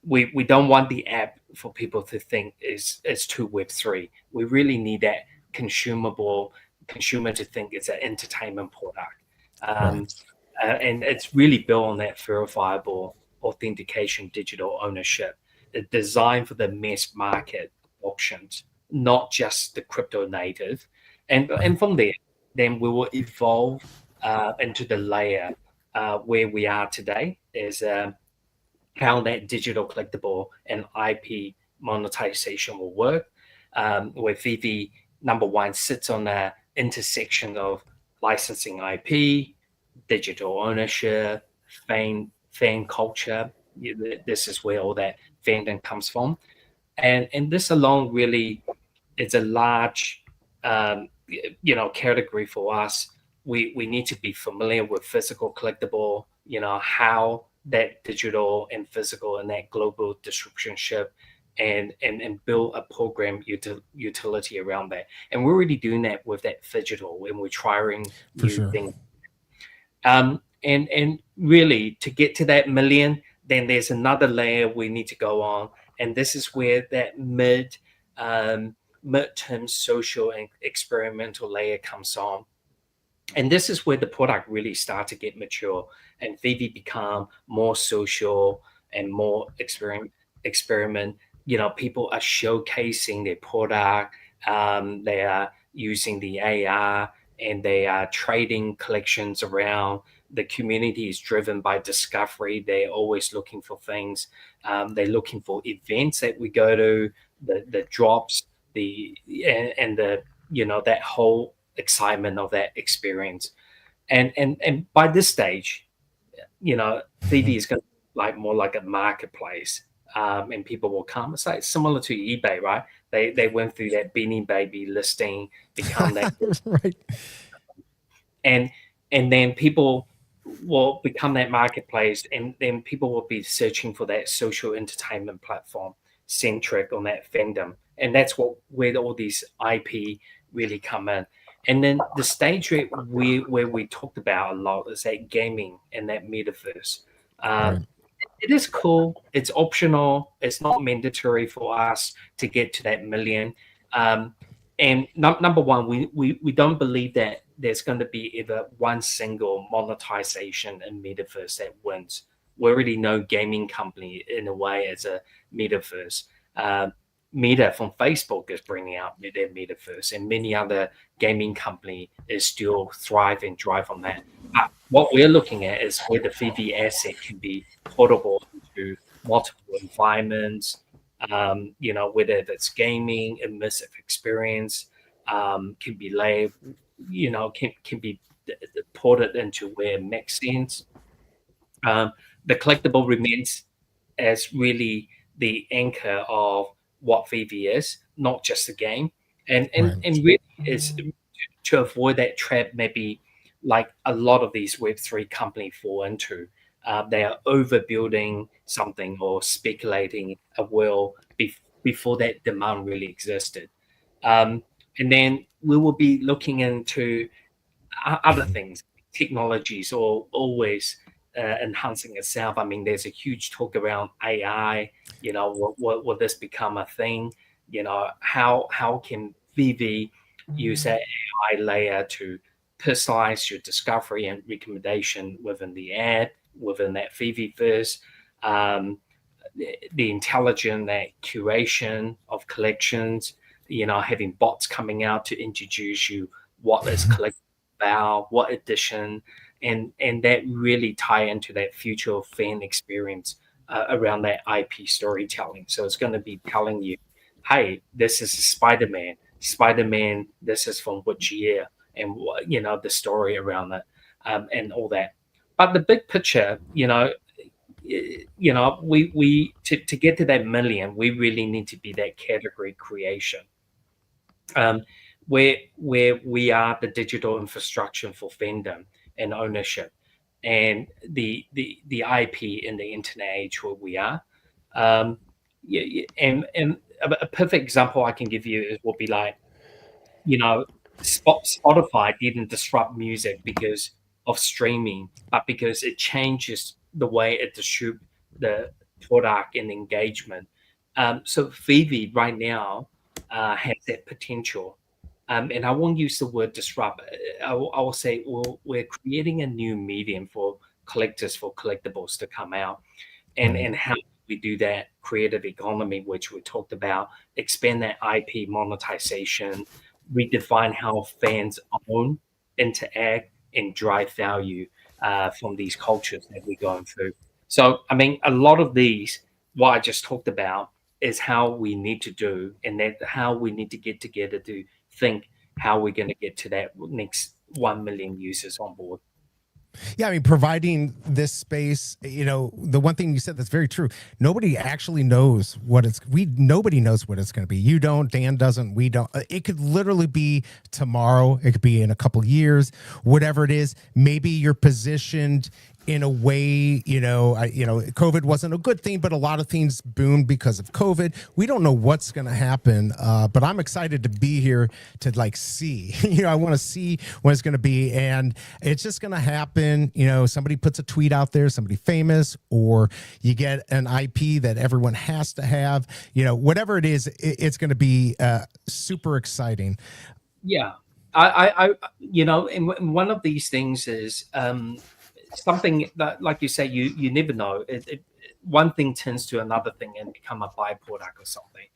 we don't want the app for people to think is too Web3. We really need that consumer to think it's an entertainment product. And it's really built on that verifiable authentication digital ownership. It's designed for the mass market options, not just the crypto native. And from there, then we will evolve into the layer where we are today, is how that digital collectible and IP monetization will work, where VeVe, number one, sits on the intersection of licensing IP, digital ownership, fan culture. This is where all that fandom comes from. And this alone really is a large category for us. We need to be familiar with physical collectible, how that digital and physical and that global distribution and build a program utility around that. And we're already doing that with that digital, and we're trying new things. And really, to get to that million, then there's another layer we need to go on. And this is where that midterm social and experimental layer comes on. And this is where the product really starts to get mature, and VeVe become more social and more experiment. People are showcasing their product. They are using the AR, and they are trading collections around. The community is driven by discovery. They're always looking for things. They're looking for events that we go to, the drops, that whole excitement of that experience. And by this stage, VeVe is going to be more like a marketplace and people will come. It's like similar to eBay, right? They went through that Beanie Baby listing, become that, Right. and then people will become that marketplace, and then people will be searching for that social entertainment platform centric on that fandom, and that's where all these IP really come in. And then the stage where we talked about a lot is that gaming and that metaverse. Right. It is cool. It's optional. It's not mandatory for us to get to that million. And number one, we don't believe that there's going to be ever one single monetization in metaverse that wins. We already know gaming company in a way as a metaverse. Meta from Facebook is bringing out their metaverse, and many other gaming company is still drive on that. But what we're looking at is where the VV asset can be portable to multiple environments. Whether it's gaming, immersive experience, can be laid, can be ported into where it makes sense. The collectible remains as really the anchor of what VV is, not just a game, and Right. really is to avoid that trap. Maybe like a lot of these Web3 companies fall into, they are overbuilding something or speculating a world before that demand really existed, and then we will be looking into other things. Technologies or always enhancing itself. I mean, there's a huge talk around AI. Will this become a thing? How can VV use that AI layer to personalize your discovery and recommendation within the ad, within that VVverse, the intelligent that curation of collections, having bots coming out to introduce you what is collectible about, what edition, and that really tie into that future fan experience around that IP storytelling. So it's going to be telling you, hey, this is Spider-Man. Spider-Man, this is from which year, and the story around it, and all that. But the big picture, we to get to that million, we really need to be that category creation. Where we are the digital infrastructure for fandom and ownership, and the IP in the internet age where we are. And a perfect example I can give you will be like, Spotify didn't disrupt music because of streaming, but because it changes the way it distributes the product and engagement. So VV right now has that potential. And I won't use the word disrupt. I will say, well, we're creating a new medium for collectors, for collectibles to come out. And how we do that creative economy, which we talked about, expand that IP monetization, redefine how fans own, interact, and drive value from these cultures that we're going through. So, I mean, a lot of these, what I just talked about, is how we need to do, and that how we need to get together to think how we're going to get to that next 1 million users on board. Yeah, I mean, providing this space, the one thing you said that's very true. Nobody actually knows what nobody knows what it's going to be. You don't, Dan doesn't, we don't. It could literally be tomorrow. It could be in a couple years, whatever it is. Maybe you're positioned in a way, COVID wasn't a good thing, but a lot of things boomed because of COVID. We don't know what's going to happen, but I'm excited to be here to see. I want to see what it's going to be, and it's just going to happen. Somebody puts a tweet out there, somebody famous, or you get an IP that everyone has to have. Whatever it is, it's going to be super exciting. Yeah, and one of these things is something that, like you say, you never know. One thing turns to another thing and become a byproduct or something.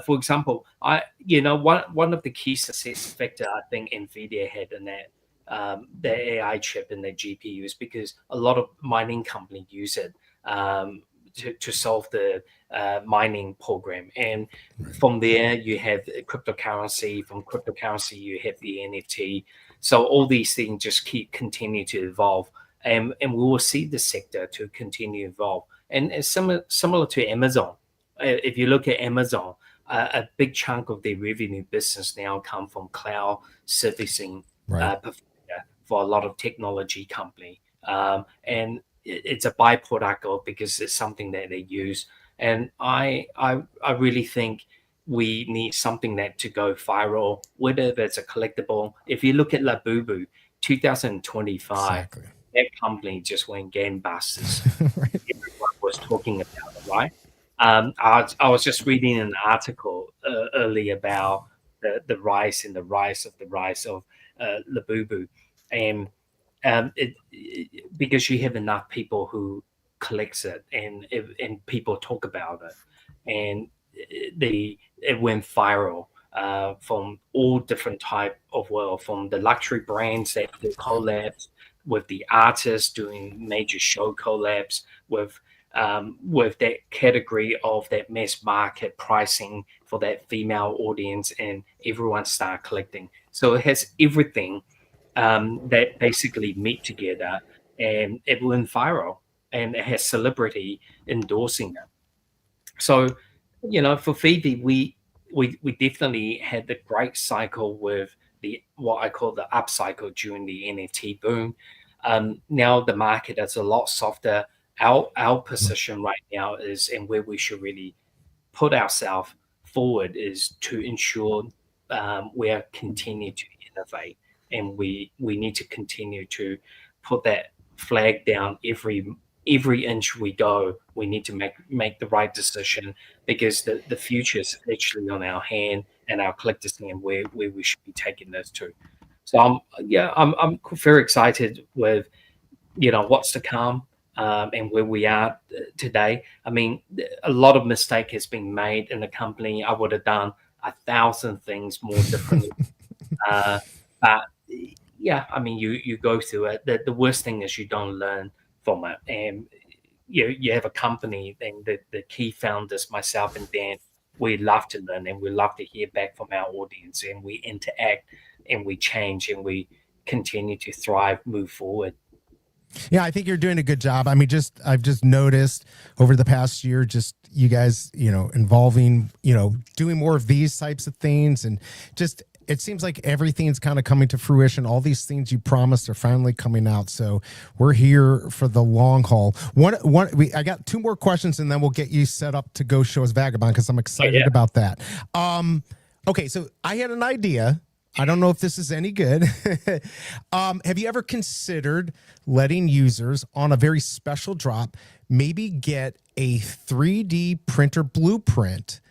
For example, one of the key success factor I think NVIDIA had in that their AI chip in their GPU is because a lot of mining companies use it to solve the mining program, and from there you have cryptocurrency. From cryptocurrency you have the NFT. So all these things just continue to evolve. And we will see the sector to continue to evolve. and it's similar to Amazon. If you look at Amazon, a big chunk of their revenue business now come from cloud servicing for a lot of technology company, and it's a byproduct of, because it's something that they use. And I really think we need something that to go viral, whether it's a collectible. If you look at Labubu, 2025, that company just went gangbusters. Right. Everyone was talking about it, right? I was just reading an article earlier about the rise of Labubu, and because you have enough people who collects it, and people talk about it, and it went viral from all different type of world, from the luxury brands that do collabs with the artists doing major show collabs with that category of that mass market pricing for that female audience, and everyone start collecting. So it has everything that basically meet together, and it went viral, and it has celebrity endorsing it. So, for VeVe, we definitely had the great cycle with what I call the upcycle during the NFT boom. Now the market is a lot softer. Our position right now is, and where we should really put ourselves forward, is to ensure we are continue to innovate, and we need to continue to put that flag down every inch we go. We need to make the right decision, because the future is actually on our hand and our collectors' hand, where we should be taking this to. So I'm very excited with what's to come, and where we are today. I mean, a lot of mistake has been made in the company. I would have done 1,000 things more differently. But yeah, I mean, you go through it. The worst thing is you don't learn from it. And you have a company, and the key founders, myself and Dan, we love to learn, and we love to hear back from our audience, and we interact, and we change, and we continue to thrive, move forward. Yeah, I think you're doing a good job. I mean, I've just noticed over the past year, just you guys, involving, doing more of these types of things, and just it seems like everything's kind of coming to fruition. All these things you promised are finally coming out. So we're here for the long haul. I got 2 more questions, and then we'll get you set up to go show us Vagabond, because I'm excited about that. Okay, so I had an idea. I don't know if this is any good. Have you ever considered letting users on a very special drop maybe get a 3D printer blueprint,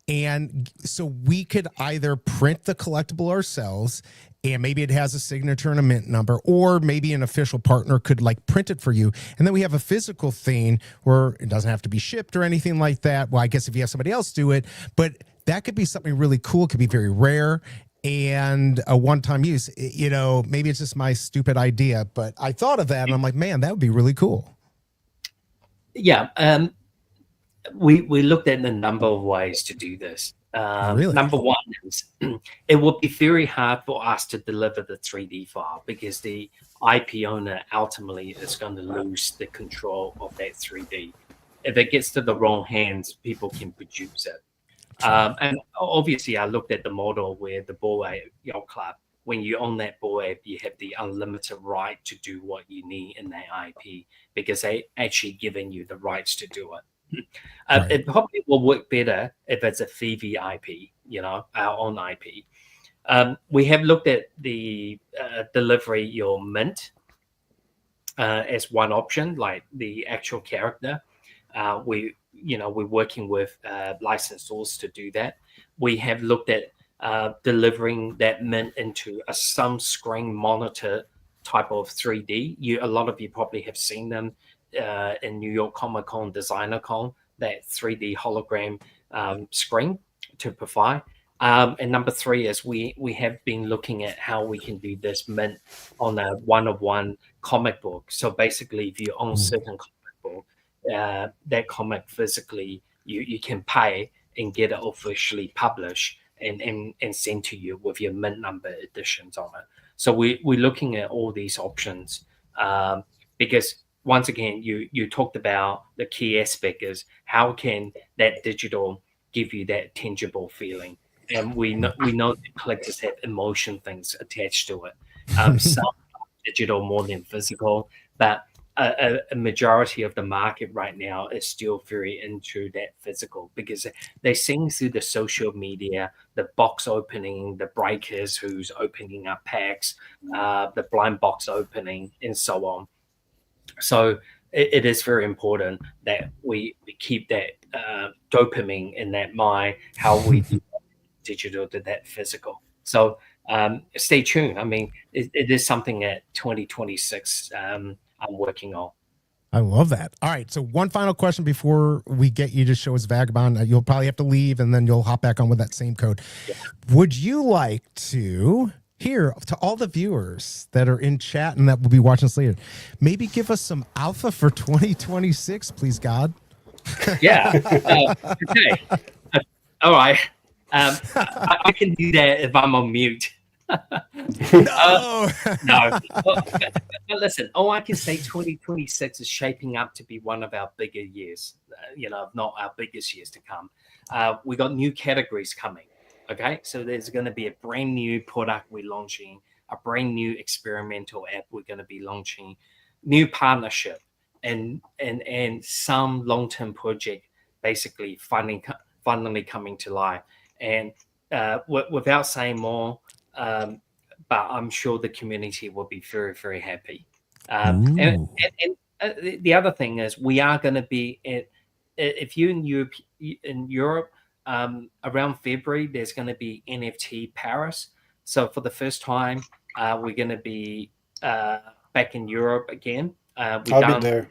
and so we could either print the collectible ourselves, and maybe it has a signature and a mint number, or maybe an official partner could print it for you, and then we have a physical thing where it doesn't have to be shipped or anything like that. Well, I guess if you have somebody else do it, but that could be something really cool. It could be very rare and a one-time use. Maybe it's just my stupid idea, but I thought of that, and I'm like, man, that would be really cool. Yeah, we looked at a number of ways to do this. Really? Number one is it would be very hard for us to deliver the 3D file, because the IP owner ultimately is going to lose the control of that 3D. If it gets to the wrong hands, people can produce it. And obviously, I looked at the model where the Bored Ape Yacht Club, when you own that Bored Ape, you have the unlimited right to do what you need in that IP, because they actually giving you the rights to do it. Right. It probably will work better if it's a VeVe IP, our own IP. We have looked at the delivery your mint as one option, like the actual character. We're working with licensors to do that. We have looked at delivering that mint into a some screen monitor type of 3D. A lot of you probably have seen them in New York Comic Con, Designer Con, that 3D hologram screen to provide. And number 3 is we have been looking at how we can do this mint on a one-of-one comic book. So basically, if you own certain comic book, that comic physically, you can pay and get it officially published and sent to you with your mint number editions on it. So we're looking at all these options, because once again, you talked about the key aspect is how can that digital give you that tangible feeling, and we know that collectors have emotion things attached to it. Some digital more than physical, but a majority of the market right now is still very into that physical because they're seeing through the social media, the box opening, the breakers who's opening up packs, the blind box opening, and so on. So it is very important that we keep that dopamine in that mind, how we do digital to that physical. So stay tuned. I mean, it is something that 2026 I'm working on. I love that. All right. So one final question before we get you to show us Vagabond. You'll probably have to leave and then you'll hop back on with that same code. Yeah. Would you like to hear to all the viewers that are in chat and that will be watching this later, maybe give us some alpha for 2026, please, God? Yeah. Okay. All right. I can do that if I'm on mute. No. No. But listen, all I can say 2026 is shaping up to be one of our bigger years, if not our biggest years to come. We got new categories coming. Okay, so there's going to be a brand new product we're launching, a brand new experimental app we're going to be launching, new partnership, and some long-term project basically finally coming to life. And without saying more, but I'm sure the community will be very, very happy. And the other thing is we are going to be if you're in Europe. Around February, there's going to be NFT Paris. So for the first time, we're going to be back in Europe again. I'll be there.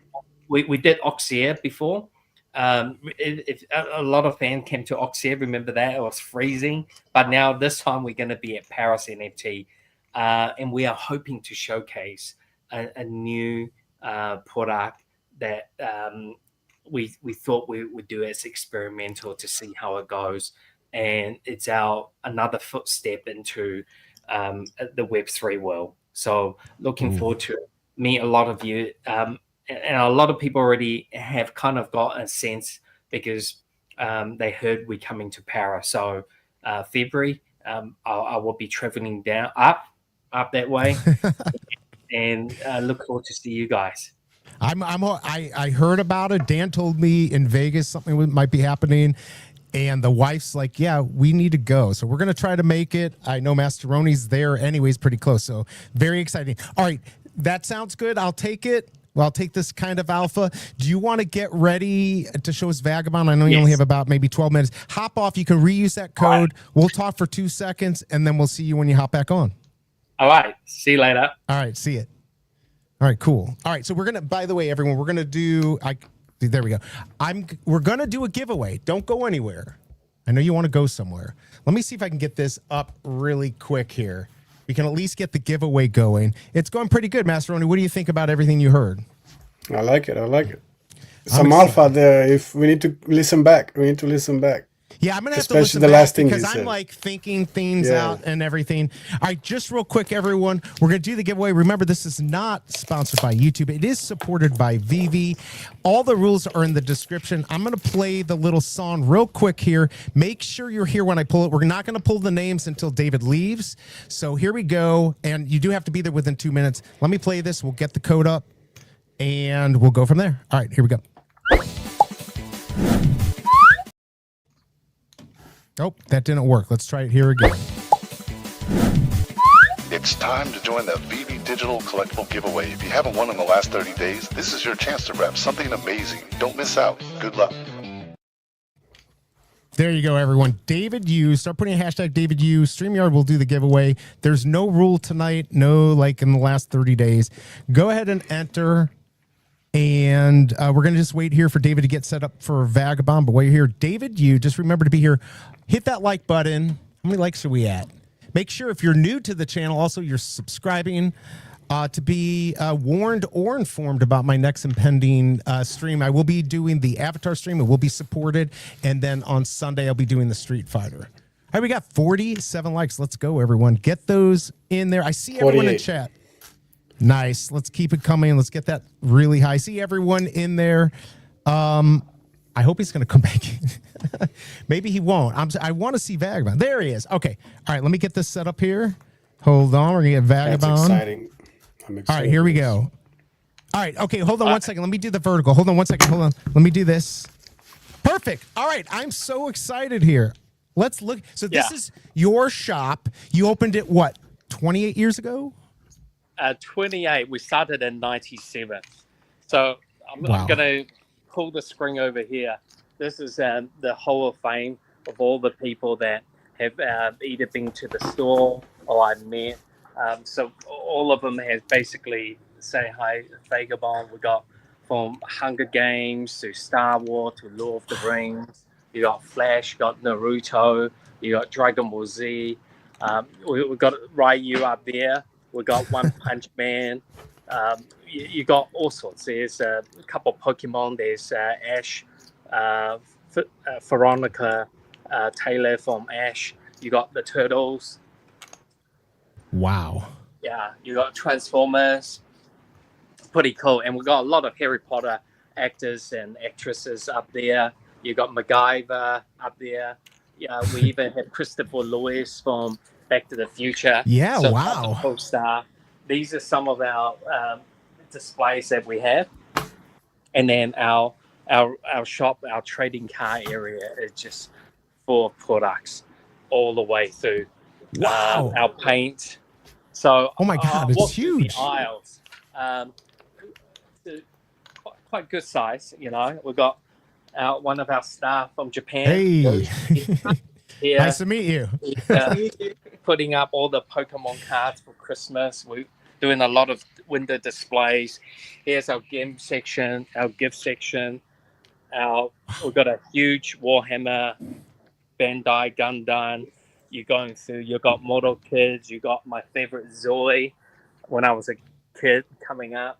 We did Auxerre before. If a lot of fans came to Auxerre, remember that? It was freezing. But now this time we're going to be at Paris NFT. And we are hoping to showcase a new product that we thought we would do as experimental to see how it goes, and it's another footstep into the Web3 world. So looking forward to meet a lot of you, and a lot of people already have kind of got a sense because they heard we're coming to Paris. So February, I will be traveling up that way, and look forward to see you guys. I heard about it. Dan told me in Vegas something might be happening, and the wife's like, yeah, we need to go. So we're going to try to make it. I know Masteroni's there anyways, pretty close. So very exciting. All right. That sounds good. I'll take it. Well, I'll take this kind of alpha. Do you want to get ready to show us Vagabond? I know you only have about maybe 12 minutes. Hop off. You can reuse that code. Right. We'll talk for 2 seconds, and then we'll see you when you hop back on. All right. See you later. All right. See it. All right, cool. All right, so we're gonna. By the way, everyone, we're gonna do. There we go. We're gonna do a giveaway. Don't go anywhere. I know you want to go somewhere. Let me see if I can get this up really quick here. We can at least get the giveaway going. It's going pretty good, Masteroni. What do you think about everything you heard? I like it. Some alpha there. If we need to listen back, Yeah, I'm going to have to listen back because I'm like thinking things out and everything. All right, just real quick, everyone. We're going to do the giveaway. Remember, this is not sponsored by YouTube. It is supported by VeVe. All the rules are in the description. I'm going to play the little song real quick here. Make sure you're here when I pull it. We're not going to pull the names until David leaves. So here we go. And you do have to be there within 2 minutes. Let me play this. We'll get the code up and we'll go from there. All right, here we go. Oh, that didn't work. Let's try it here again. It's time to join the VeVe Digital Collectible Giveaway. If you haven't won in the last 30 days, this is your chance to wrap something amazing. Don't miss out. Good luck. There you go, everyone. David Yu. Start putting a hashtag David Yu. StreamYard will do the giveaway. There's no rule tonight. No, like in the last 30 days. Go ahead and enter. And we're going to just wait here for David to get set up for Vagabond. But while you're here, David Yu, just remember to be here. Hit that like button. How many likes are we at? Make sure if you're new to the channel, also you're subscribing to be warned or informed about my next impending stream. I will be doing the Avatar stream. It will be supported. And then on Sunday, I'll be doing the Street Fighter. All right, we got 47 likes. Let's go, everyone. Get those in there. I see everyone 48. in chat. Nice. Let's keep it coming. Let's get that really high. See everyone in there. I hope he's going to come back in. Maybe he won't. I want to see Vagabond. There he is. Okay. All right. Let me get this set up here. Hold on. We're going to get Vagabond. That's exciting. I'm excited. All right. Here we go. All right. Okay. Hold on one second. Let me do the vertical. Hold on one second. Hold on. Let me do this. Perfect. All right. I'm so excited here. Let's look. So this is your shop. You opened it, what, 28 years ago? 28. We started in 97. So I'm going to pull the screen over here. This is the Hall of Fame of all the people that have either been to the store or I met. So all of them have basically say hi, Vagabond. We got from Hunger Games to Star Wars to Lord of the Rings. You got Flash, you got Naruto, you got Dragon Ball Z. We got Ryu up there. We got One Punch Man. You got all sorts. There's a couple of Pokemon. There's Ash, Veronica, Taylor from Ash. You got the Turtles. Wow. Yeah, you got Transformers. Pretty cool. And we got a lot of Harry Potter actors and actresses up there. You got MacGyver up there. Yeah, we even have Christopher Lewis from Back to the Future. Yeah, so wow. Cool star. These are some of our displays that we have. And then our shop, our trading card area is just full of products all the way through. Wow. Our paint. So oh my God, it's huge. The aisles. Quite good size, you know. We've got one of our staff from Japan. Hey. Here, nice to meet you. Putting up all the Pokemon cards for Christmas. We're doing a lot of window displays. Here's our game section, our gift section. We've got a huge Warhammer, Bandai Gundam. You're going through, you got Model Kids, you got my favorite Zoe when I was a kid coming up.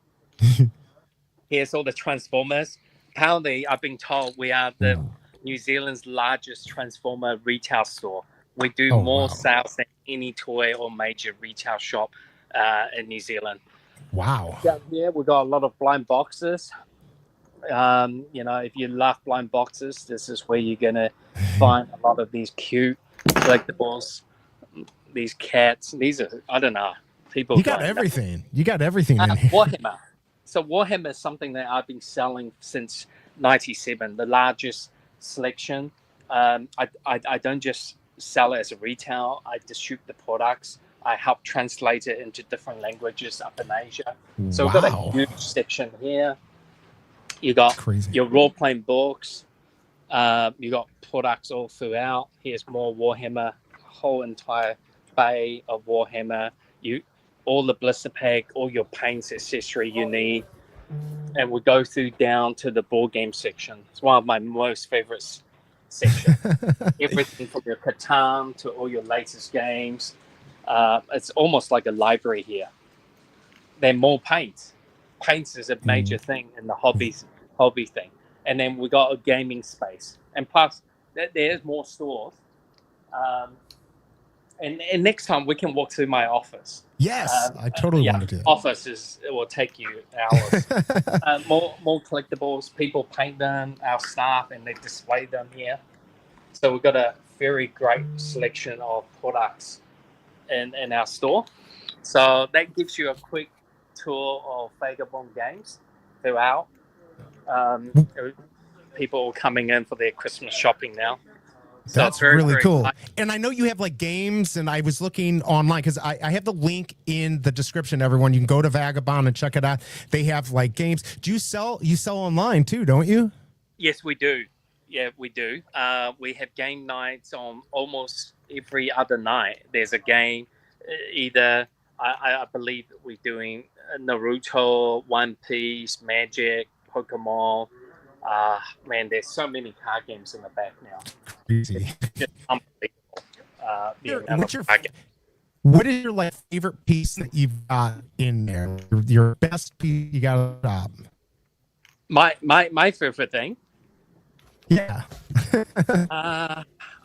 Here's all the Transformers. Apparently, I've been told we are the New Zealand's largest Transformer retail store. We do more sales than any toy or major retail shop in New Zealand. Wow. Yeah, we got a lot of blind boxes. You know, if you love blind boxes, this is where you're going to find a lot of these cute collectibles, these cats. These are, I don't know. People. You got everything. You got everything in here. Warhammer. So Warhammer is something that I've been selling since 97, the largest selection. I don't just sell it as a retail. I distribute the products. I help translate it into different languages up in Asia. So we've got a huge section here. You got your role-playing books. You got products all throughout. Here's more Warhammer, whole entire bay of Warhammer. All the blister pack, all your paints, accessory you need. And we go through down to the board game section. It's one of my most favorite sections. Everything from your Catan to all your latest games. It's almost like a library here. Then more paints. Paints is a major thing in the hobby thing. And then we got a gaming space. And plus, there's more stores. And next time we can walk through my office. Yes, I totally want to do that. Office it will take you hours. More collectibles. People paint them, our staff, and they display them here. So we've got a very great selection of products in our store. So that gives you a quick tour of Vagabond games throughout. People are coming in for their Christmas shopping now. That's very, really cool. And I know you have like games, and I was looking online because I have the link in the description. Everyone, you can go to Vagabond and check it out. They have like games. Do you sell online too, don't you? Yes, we do. Yeah, we do. We have game nights on almost every other night. There's a game. Either I believe we're doing Naruto, One Piece, Magic, Pokemon. Man, there's so many card games in the back now. Crazy. It's just unbelievable. What is your like favorite piece that you've got in there? Your best piece you got on top? My favorite thing. Yeah. I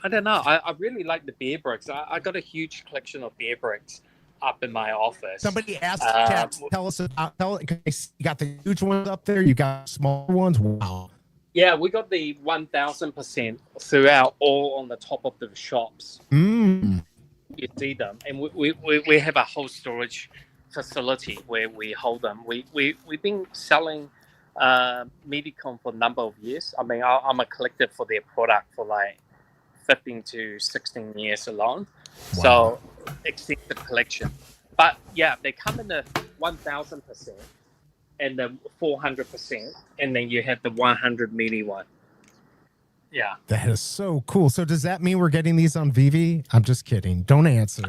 don't know. I really like the Bearbricks. I got a huge collection of Bearbricks. up in my office. Somebody asked chat, tell us about, you got the huge ones up there, you got smaller ones. Wow. Yeah, we got the 1000% throughout, all on the top of the shops. Mm. You see them, and we have a whole storage facility where we hold them. We've been selling Medicom for a number of years. I mean, I'm a collector for their product for like 15 to 16 years alone. Wow. So extensive collection. But yeah, they come in the 1000% and the 400%, and then you have the 100 milli one. Yeah, that is so cool. So does that mean we're getting these on VeVe? I'm just kidding. Don't answer.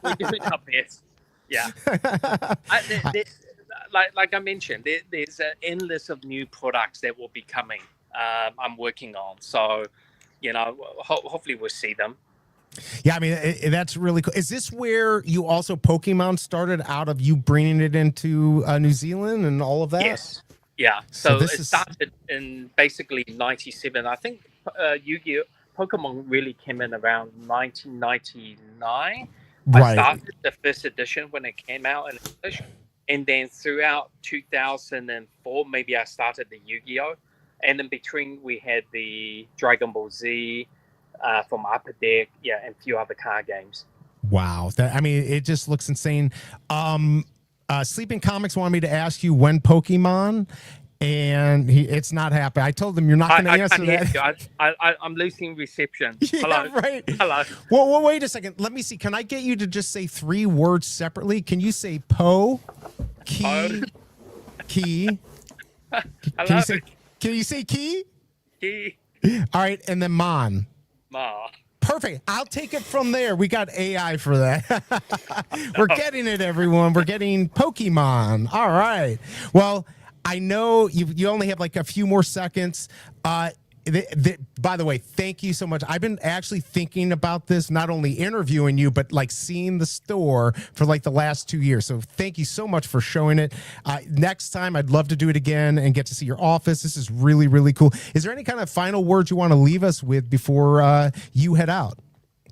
We're doing our best. Yeah. Like I mentioned, there's an endless of new products that will be coming. I'm working on. So, you know, hopefully we'll see them. Yeah, I mean, that's really cool. Is this where you also Pokemon started out of you bringing it into New Zealand and all of that? Yes. Yeah. So it started in basically 97. I think Yu-Gi-Oh! Pokemon really came in around 1999. Right. I started the first edition when it came out in English. And then throughout 2004, maybe I started the Yu-Gi-Oh! And in between, we had the Dragon Ball Z from Upper Deck, yeah, and a few other card games. Wow. I mean, it just looks insane. Sleeping Comics wanted me to ask you when Pokemon, and it's not happening. I told them you're not going to answer that. I'm losing reception. Yeah, hello. Right. Hello. Well, wait a second. Let me see. Can I get you to just say 3 words separately? Can you say key? Hello. Can you say key? Key. All right, and then mon. Ma. Perfect. I'll take it from there. We got AI for that. We're getting it, everyone. We're getting Pokemon. All right. Well, I know you only have like a few more seconds. By the way, thank you so much. I've been actually thinking about this, not only interviewing you, but like seeing the store for like the last 2 years. So thank you so much for showing it. Next time, I'd love to do it again and get to see your office. This is really, really cool. Is there any kind of final words you want to leave us with before you head out?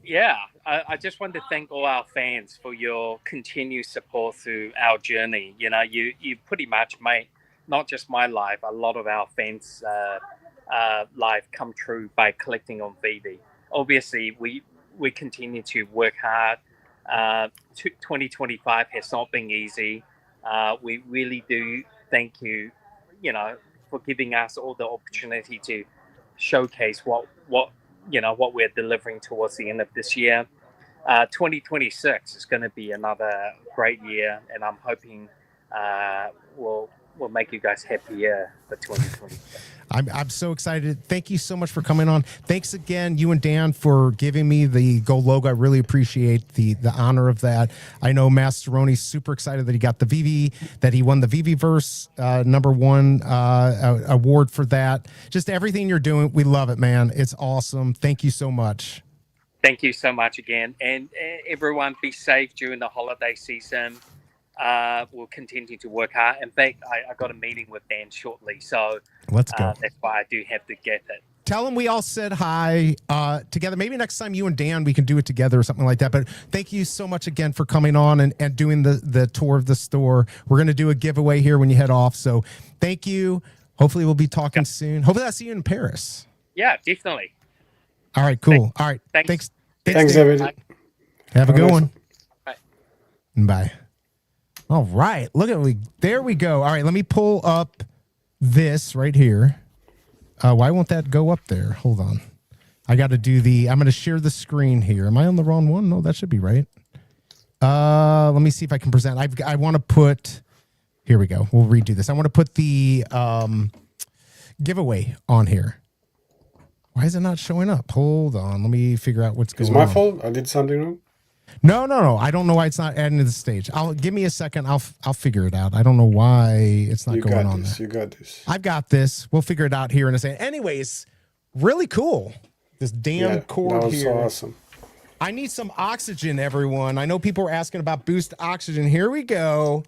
Yeah, I just want to thank all our fans for your continued support through our journey. You know, you pretty much made not just my life, a lot of our fans' life come true by collecting on VeVe. Obviously, we continue to work hard. 2025 has not been easy. We really do thank you, you know, for giving us all the opportunity to showcase what we're delivering towards the end of this year. 2026 is going to be another great year, and I'm hoping we'll make you guys happier for 2026. I'm so excited. Thank you so much for coming on. Thanks again, you and Dan, for giving me the gold logo. I really appreciate the honor of that. I know Masteroni's super excited that he got the VeVe, that he won the VVverse #1 award for that. Just everything you're doing, we love it, man. It's awesome. Thank you so much. Thank you so much again. And everyone, be safe during the holiday season. We'll continue to work hard. In fact, I got a meeting with Dan shortly, so let's go. That's why I do have to get it. Tell him we all said hi together. Maybe next time you and Dan, we can do it together or something like that. But thank you so much again for coming on and doing the tour of the store. We're going to do a giveaway here when you head off. So thank you. Hopefully we'll be talking soon. Hopefully I'll see you in Paris. Yeah, definitely. All right, cool. All right. Thanks, David. Have a good one. Bye. Bye. All right, look at there we go. All right, let me pull up this right here. Why won't that go up there? Hold on. I got to do I'm going to share the screen here. Am I on the wrong one? No, that should be right. Let me see if I can present. I want to put, here we go. We'll redo this. I want to put the giveaway on here. Why is it not showing up? Hold on. Let me figure out what's going on. It's my fault? I did something wrong? No. I don't know why it's not adding to the stage. Give me a second. I'll figure it out. I don't know why it's not going on there. You got this. I've got this. We'll figure it out here in a second. Anyways, really cool. This damn cord that was here. So awesome. I need some oxygen, everyone. I know people are asking about boost oxygen. Here we go.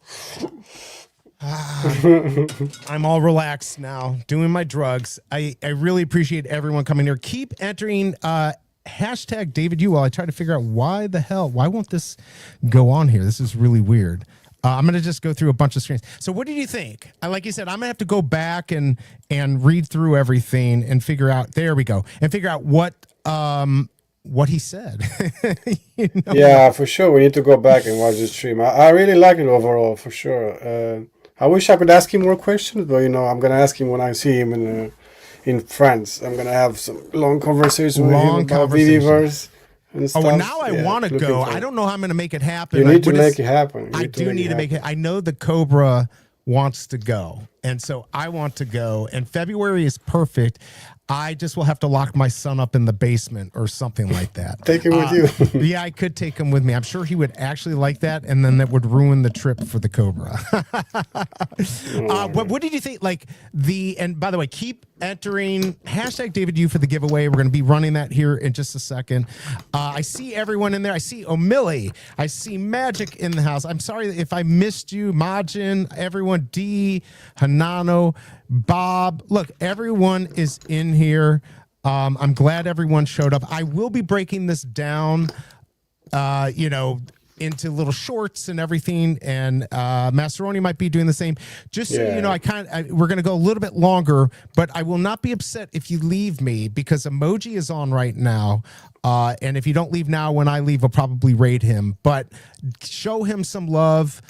I'm all relaxed now, doing my drugs. I really appreciate everyone coming here. Keep entering hashtag David Yu while I try to figure out why won't this go on here? This is really weird. I'm going to just go through a bunch of screens. So what did you think? Like you said, I'm going to have to go back and read through everything and figure out, there we go, and figure out what he said. You know? Yeah, for sure. We need to go back and watch the stream. I really like it overall, for sure. I wish I could ask him more questions, but I'm going to ask him when I see him in France. I'm going to have some long conversation with him about VVverse. And stuff. Oh, now I want to go. I don't know how I'm going to make it happen. You need to make it happen. I do need to make it. I know the Cobra wants to go, and so I want to go. And February is perfect. I just will have to lock my son up in the basement or something like that. Take him with you. Yeah, I could take him with me. I'm sure he would actually like that, and then that would ruin the trip for the Cobra. What did you think? And by the way, keep entering hashtag David Yu for the giveaway. We're going to be running that here in just a second. I see everyone in there. I see O'Milly. I see Magic in the house. I'm sorry if I missed you. Majin, everyone, D, Hanano, Bob. Look, everyone is in here. I'm glad everyone showed up. I will be breaking this down, into little shorts and everything, and Masteroni might be doing the same. Just so you know, we're going to go a little bit longer, but I will not be upset if you leave me, because emoji is on right now. And if you don't leave now, when I leave, I'll probably raid him. But show him some love.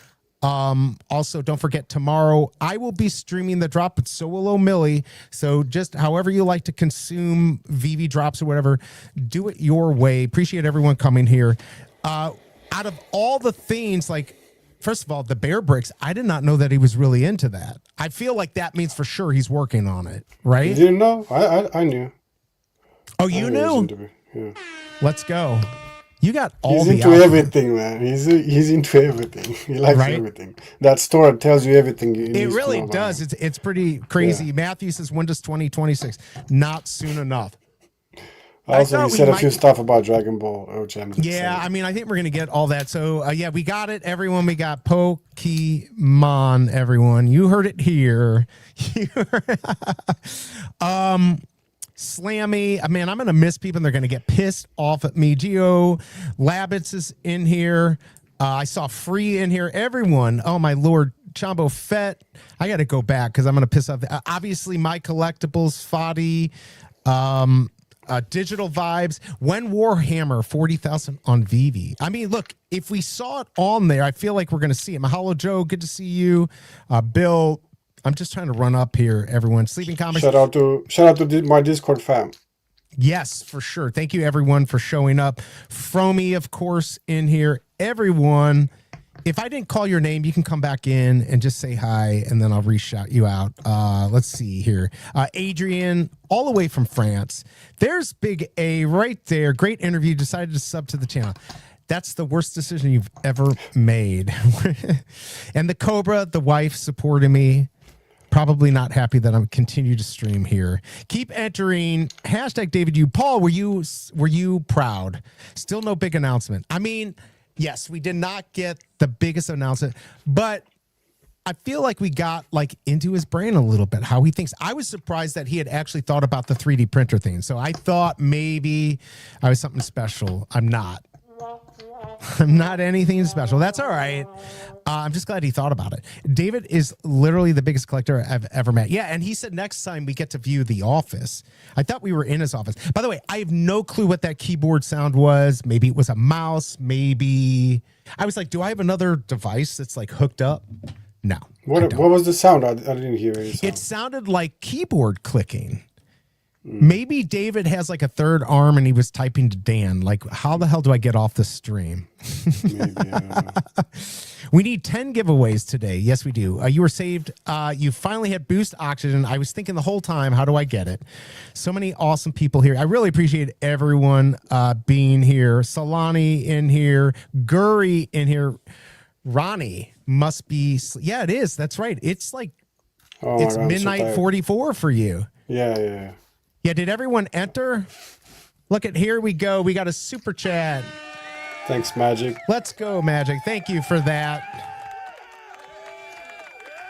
Also, don't forget, tomorrow I will be streaming the drop, but so will O'Milly. So just however you like to consume VV drops or whatever, do it your way. Appreciate everyone coming here. Out of all the things, first of all, the Bearbricks, I did not know that he was really into that. I feel like that means for sure he's working on it, right? You didn't know? I knew. Oh, you knew? Yeah. Let's go. You got all he's the into everything, man. He's into everything. He likes everything. That store tells you everything. It really does. It's pretty crazy. Yeah. Matthew says, when does 2026? Not soon enough. Also, he said a few stuff about Dragon Ball or Gems. Yeah, I mean, I think we're going to get all that. So, yeah, we got it, everyone. We got Pokemon, everyone. You heard it here. Slammy. Man, I'm going to miss people, and they're going to get pissed off at me. Geo Labbits is in here. I saw Free in here. Everyone. Oh, my Lord. Chambo Fett. I got to go back because I'm going to piss off. Obviously, my collectibles, Fadi. Digital Vibes, when Warhammer 40,000 on VeVe. I mean, look, if we saw it on there, I feel like we're going to see it. Mahalo Joe, good to see you. Bill, I'm just trying to run up here, everyone. Sleeping Comics. Shout out to my Discord fam. Yes, for sure. Thank you, everyone, for showing up. Fromy, of course, in here. Everyone. If I didn't call your name, you can come back in and just say hi, and then I'll re-shout you out. Let's see here. Adrian, all the way from France. There's Big A right there. Great interview. Decided to sub to the channel. That's the worst decision you've ever made. And the Cobra, the wife, supporting me. Probably not happy that I'm continue to stream here. Keep entering. Hashtag David Yu. Paul, were you proud? Still no big announcement. I mean... Yes, we did not get the biggest announcement, but I feel like we got into his brain a little bit, how he thinks. I was surprised that he had actually thought about the 3D printer thing. So I thought maybe I was something special. I'm not. I'm not anything special. That's all right. I'm just glad he thought about it. David is literally the biggest collector I've ever met. Yeah, and he said next time we get to view the office. I thought we were in his office. By the way, I have no clue what that keyboard sound was. Maybe it was a mouse. Maybe I was like, do I have another device that's hooked up? No. What was the sound? I didn't hear it. It sounded like keyboard clicking. Maybe David has a third arm and he was typing to Dan. How the hell do I get off the stream? Maybe, I don't know. We need 10 giveaways today. Yes, we do. You were saved. You finally had boost oxygen. I was thinking the whole time, how do I get it? So many awesome people here. I really appreciate everyone being here. Solani in here. Guri in here. Ronnie must be. Yeah, it is. That's right. It's it's midnight 44 for you. Yeah. Yeah, did everyone enter? Look at, here we go. We got a super chat. Thanks, Magic. Let's go, Magic. Thank you for that.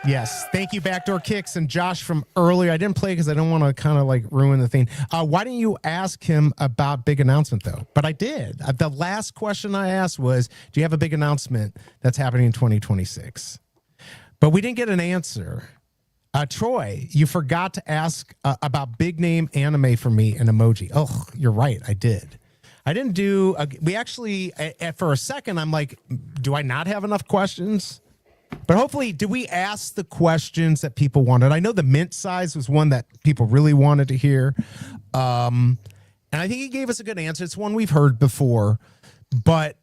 Yes. Thank you, Backdoor Kicks and Josh from earlier. I didn't play because I don't want to kind of like ruin the thing. Why didn't you ask him about big announcement though? But I did. The last question I asked was, do you have a big announcement that's happening in 2026? But we didn't get an answer. Troy, you forgot to ask about big name anime for me and emoji. Oh, you're right. I did. I didn't do, we actually, for a second, I'm like, do I not have enough questions? But hopefully, did we ask the questions that people wanted? I know the mint size was one that people really wanted to hear. And I think he gave us a good answer. It's one we've heard before, but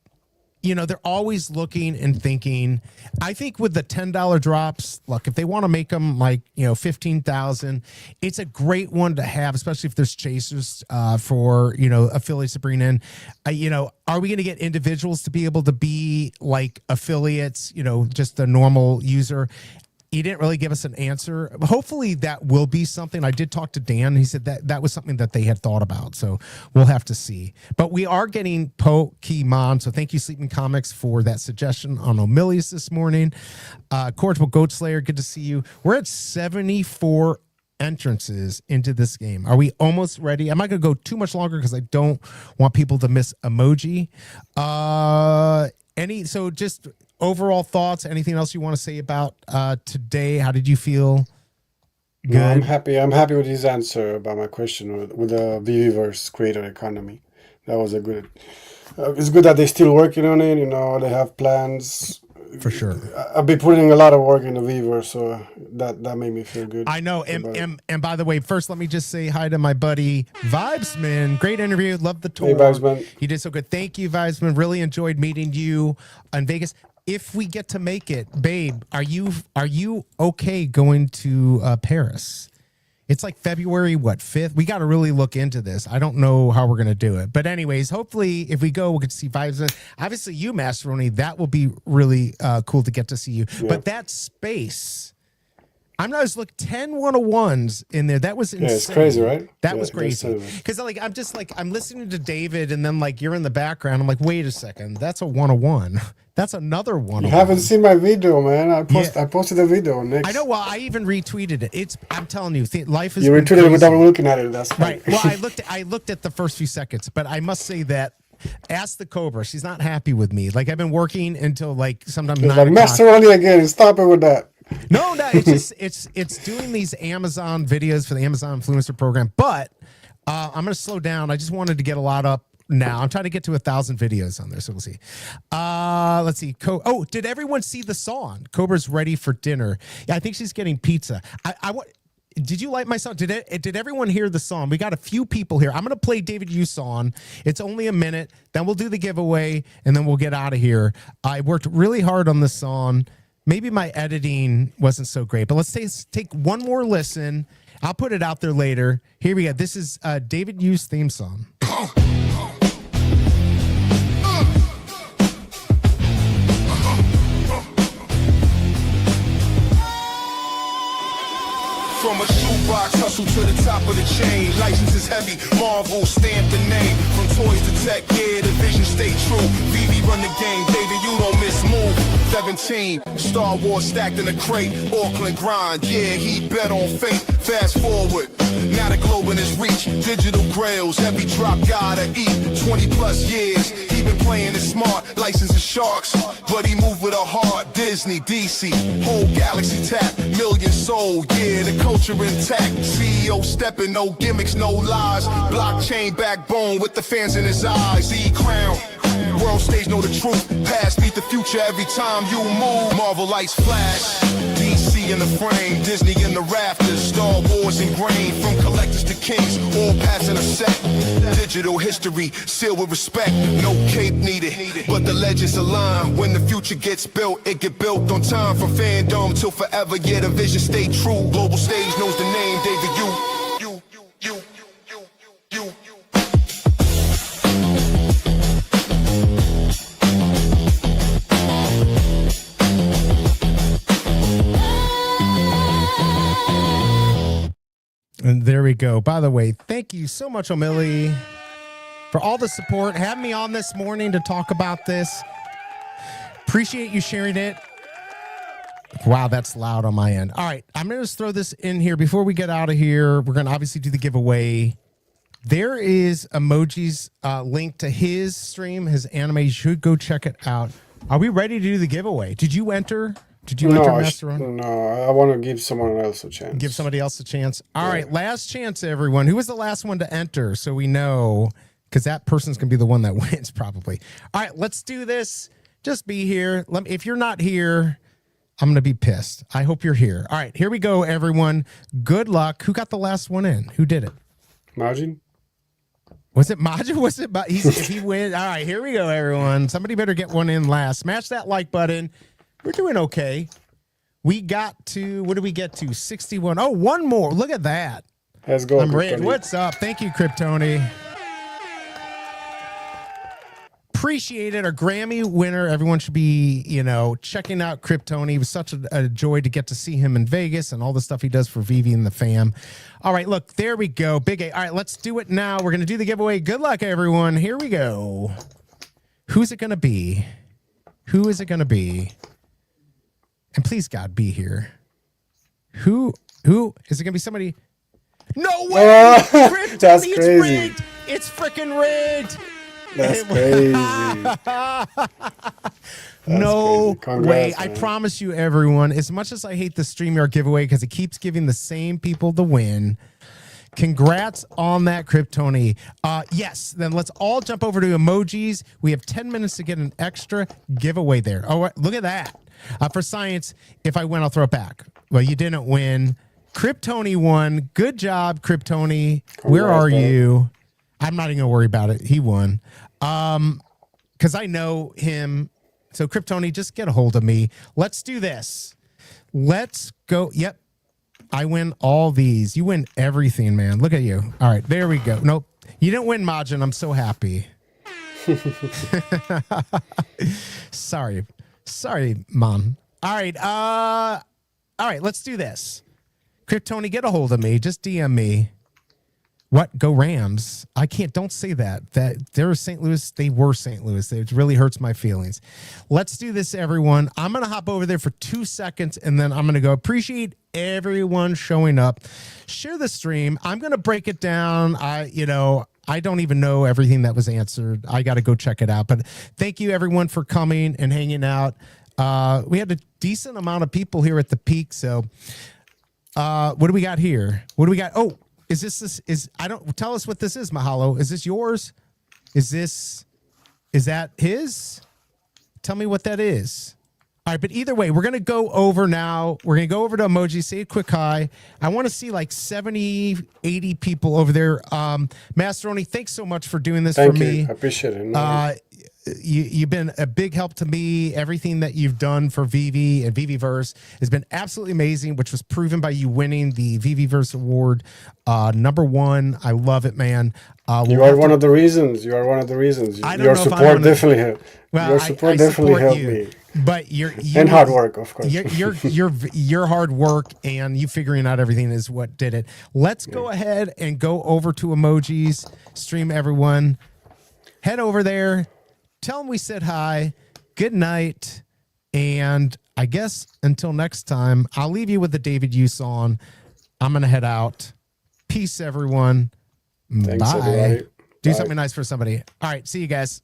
you know, they're always looking and thinking. I think with the $10 drops, look, if they want to make them like, you know, 15,000, it's a great one to have, especially if there's chasers for, you know, affiliates to bring in. You know, are we going to get individuals to be able to be like affiliates, you know, just a normal user? He didn't really give us an answer. Hopefully that will be something. I did talk to Dan. He said that that was something that they had thought about. So we'll have to see. But we are getting Pokemon. So thank you, Sleeping Comics, for that suggestion on O'Millies this morning. Cordial Goat Slayer, good to see you. We're at 74 entrances into this game. Are we almost ready? I'm not going to go too much longer because I don't want people to miss emoji. So just overall thoughts, anything else you want to say about today? How did you feel? Good. No, I'm happy. I'm happy with his answer about my question with the VVverse creator economy. That was a good. It's good that they're still working on it. You know, they have plans. For sure. I've been putting a lot of work in the VeVeVerse, so that made me feel good. I know. And by the way, first let me just say hi to my buddy Vibesman. Great interview. Love the tour. Hey, Vibesman. You did so good. Thank you, Vibesman. Really enjoyed meeting you in Vegas. If we get to make it, babe, are you okay going to Paris? It's like February, 5th? We got to really look into this. I don't know how we're going to do it. But anyways, hopefully if we go, we'll get to see Vibes. Obviously you, Masteroni, that will be really cool to get to see you. Yeah. But that space, I'm not just look 10 101s in there. That was insane. Yeah, it's crazy, right? That was crazy. Because I'm listening to David and then like you're in the background. I'm like, wait a second, that's a 101. That's another one. You haven't seen my video, man. I posted a video next. I know. Well, I even retweeted it. I'm telling you, life is. You retweeted it without looking at it. That's right. Well, I looked at the first few seconds, but I must say that. Ask the Cobra. She's not happy with me. Like I've been working until like sometimes 9 o'clock. Masteroni again. Stop it with that. No, it's just it's doing these Amazon videos for the Amazon Influencer Program. But I'm gonna slow down. I just wanted to get a lot up. Now I'm trying to get to 1,000 videos on there, so we'll see. Let's see. Did everyone see the song? Cobra's ready for dinner. Yeah, I think she's getting pizza. Did you like my song? Did everyone hear the song? We got a few people here. I'm gonna play David Yu song. It's only a minute. Then we'll do the giveaway, and then we'll get out of here. I worked really hard on this song. Maybe my editing wasn't so great, but let's take one more listen. I'll put it out there later. Here we go. This is David Yu's theme song. From a shoebox hustle to the top of the chain. License is heavy, Marvel stamp the name. From toys to tech, yeah, the vision stay true. VV run the game, David, you don't miss move. 17, Star Wars stacked in a crate. Auckland grind, yeah, he bet on fate. Fast forward, now the globe in his reach. Digital grails, heavy drop, gotta eat. 20 plus years, he been playing it smart. License is sharks, but he moved with a heart. Disney, DC, whole galaxy tap. Million sold, yeah, the culture intact. CEO stepping, no gimmicks, no lies. Blockchain backbone with the fans in his eyes. E-crown, world stage know the truth. Past meet the future every time you move. Marvel lights flash, DC in the frame, Disney in the rafters. Star Wars ingrained, from collectors to kings, all passing a set. Digital history, sealed with respect. No cape needed, but the legends align. When the future gets built, it get built on time. From fandom till forever, yeah, the vision stay true. Global stage knows the name, David Yu. And there we go. By the way, thank you so much, O'Milly, for all the support. Have me on this morning to talk about this. Appreciate you sharing it. Wow, that's loud on my end. All right, I'm going to just throw this in here before we get out of here. We're going to obviously do the giveaway. There is emojis link to his stream, his anime. You should go check it out. Are we ready to do the giveaway? Did you enter? Enter, Master? No, I want to give someone else a chance. Give somebody else a chance. All right, last chance, everyone. Who was the last one to enter? So we know, because that person's going to be the one that wins probably. All right, let's do this. Just be here. If you're not here, I'm going to be pissed. I hope you're here. All right, here we go, everyone. Good luck. Who got the last one in? Who did it? Majin? Was it Majin? Was it? If he wins. All right, here we go, everyone. Somebody better get one in last. Smash that like button. We're doing okay. We got to, what did we get to? 61. Oh, one more. Look at that. Let's go. I'm ready. What's up? Thank you, Kryptoni. Appreciate it. Our Grammy winner. Everyone should be, checking out Kryptoni. It was such a joy to get to see him in Vegas and all the stuff he does for VeVe and the fam. All right, look, there we go. Big A. All right, let's do it now. We're going to do the giveaway. Good luck, everyone. Here we go. Who's it going to be? Who is it going to be? And please, God, be here. Who is it going to be? Somebody? No way! Kryptoni, that's it's crazy. rigged. It's freaking rigged. That's crazy. No Congrats, way. I man. promise you, everyone, as much as I hate the StreamYard giveaway because it keeps giving the same people the win, congrats on that, Kryptoni. Yes, then let's all jump over to emojis. We have 10 minutes to get an extra giveaway there. Oh, look at that. For science, if I win, I'll throw it back. Well, you didn't win. Kryptoni won. Good job, Kryptoni. Where are you? I'm not even going to worry about it. He won. Because I know him. So, Kryptoni, just get a hold of me. Let's do this. Let's go. Yep. I win all these. You win everything, man. Look at you. All right. There we go. Nope. You didn't win, Majin. I'm so happy. Sorry, Mom. All right. All right. Let's do this. Kryptoni, get a hold of me. Just DM me. What? Go Rams. I can't. Don't say that. They're St. Louis. They were St. Louis. It really hurts my feelings. Let's do this, everyone. I'm going to hop over there for 2 seconds, and then I'm going to go. Appreciate everyone showing up. Share the stream. I'm going to break it down. I don't even know everything that was answered. I got to go check it out. But thank you, everyone, for coming and hanging out. We had a decent amount of people here at the peak. So what do we got here? What do we got? Oh, tell us what this is, Mahalo. Is this yours? Is that his? Tell me what that is. All right, but either way, we're going to go over now. We're going to go over to emoji, say a quick hi. I want to see like 70, 80 people over there. Masteroni, thanks so much for doing this for me. I appreciate it. You've been a big help to me. Everything that you've done for VeVe and VVverse has been absolutely amazing, which was proven by you winning the VVverse award #1. I love it, man. You are one of the reasons. Your support definitely helped. Well, your support definitely helped me. But and hard work, of course. your hard work and you figuring out everything is what did it. Let's go ahead and go over to emojis. Stream, everyone. Head over there. Tell them we said hi. Good night. And I guess until next time, I'll leave you with the David Yu song. I'm going to head out. Peace, everyone. Thanks, Bye. everybody. Do Bye. something nice for somebody. All right. See you guys.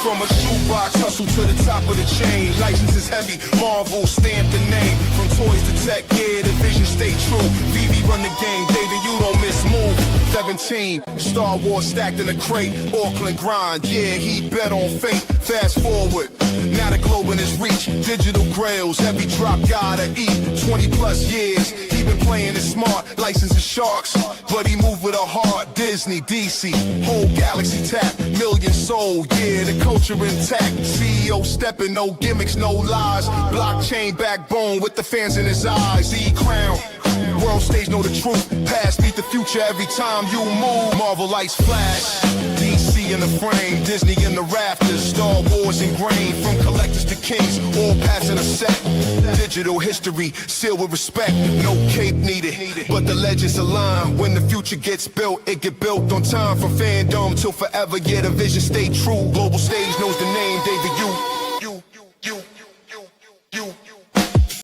From a shoebox hustle to the top of the chain. License is heavy, Marvel stamp the name. From toys to tech, yeah, the vision stay true. VeVe run the game, David, you don't miss move. 17, Star Wars stacked in a crate. Auckland grind, yeah, he bet on fate. Fast forward, now the globe in his reach. Digital grails, every drop gotta eat. 20 plus years, he been playing it smart. Licensing sharks, but he move with a heart. Disney, DC, whole galaxy tap. Million sold, yeah, the culture intact. CEO stepping, no gimmicks, no lies. Blockchain backbone with the fans in his eyes. E-crown, world stage know the truth. Past beat the future every time you move. Marvel lights flash, DC in the frame, Disney in the rafters. Star Wars ingrained from collectors to kings, all passing a set. Digital history, sealed with respect. No cape needed, but the legends align. When the future gets built, it get built on time. From fandom till forever, yeah, the vision stay true. Global stage knows the name, David Yu.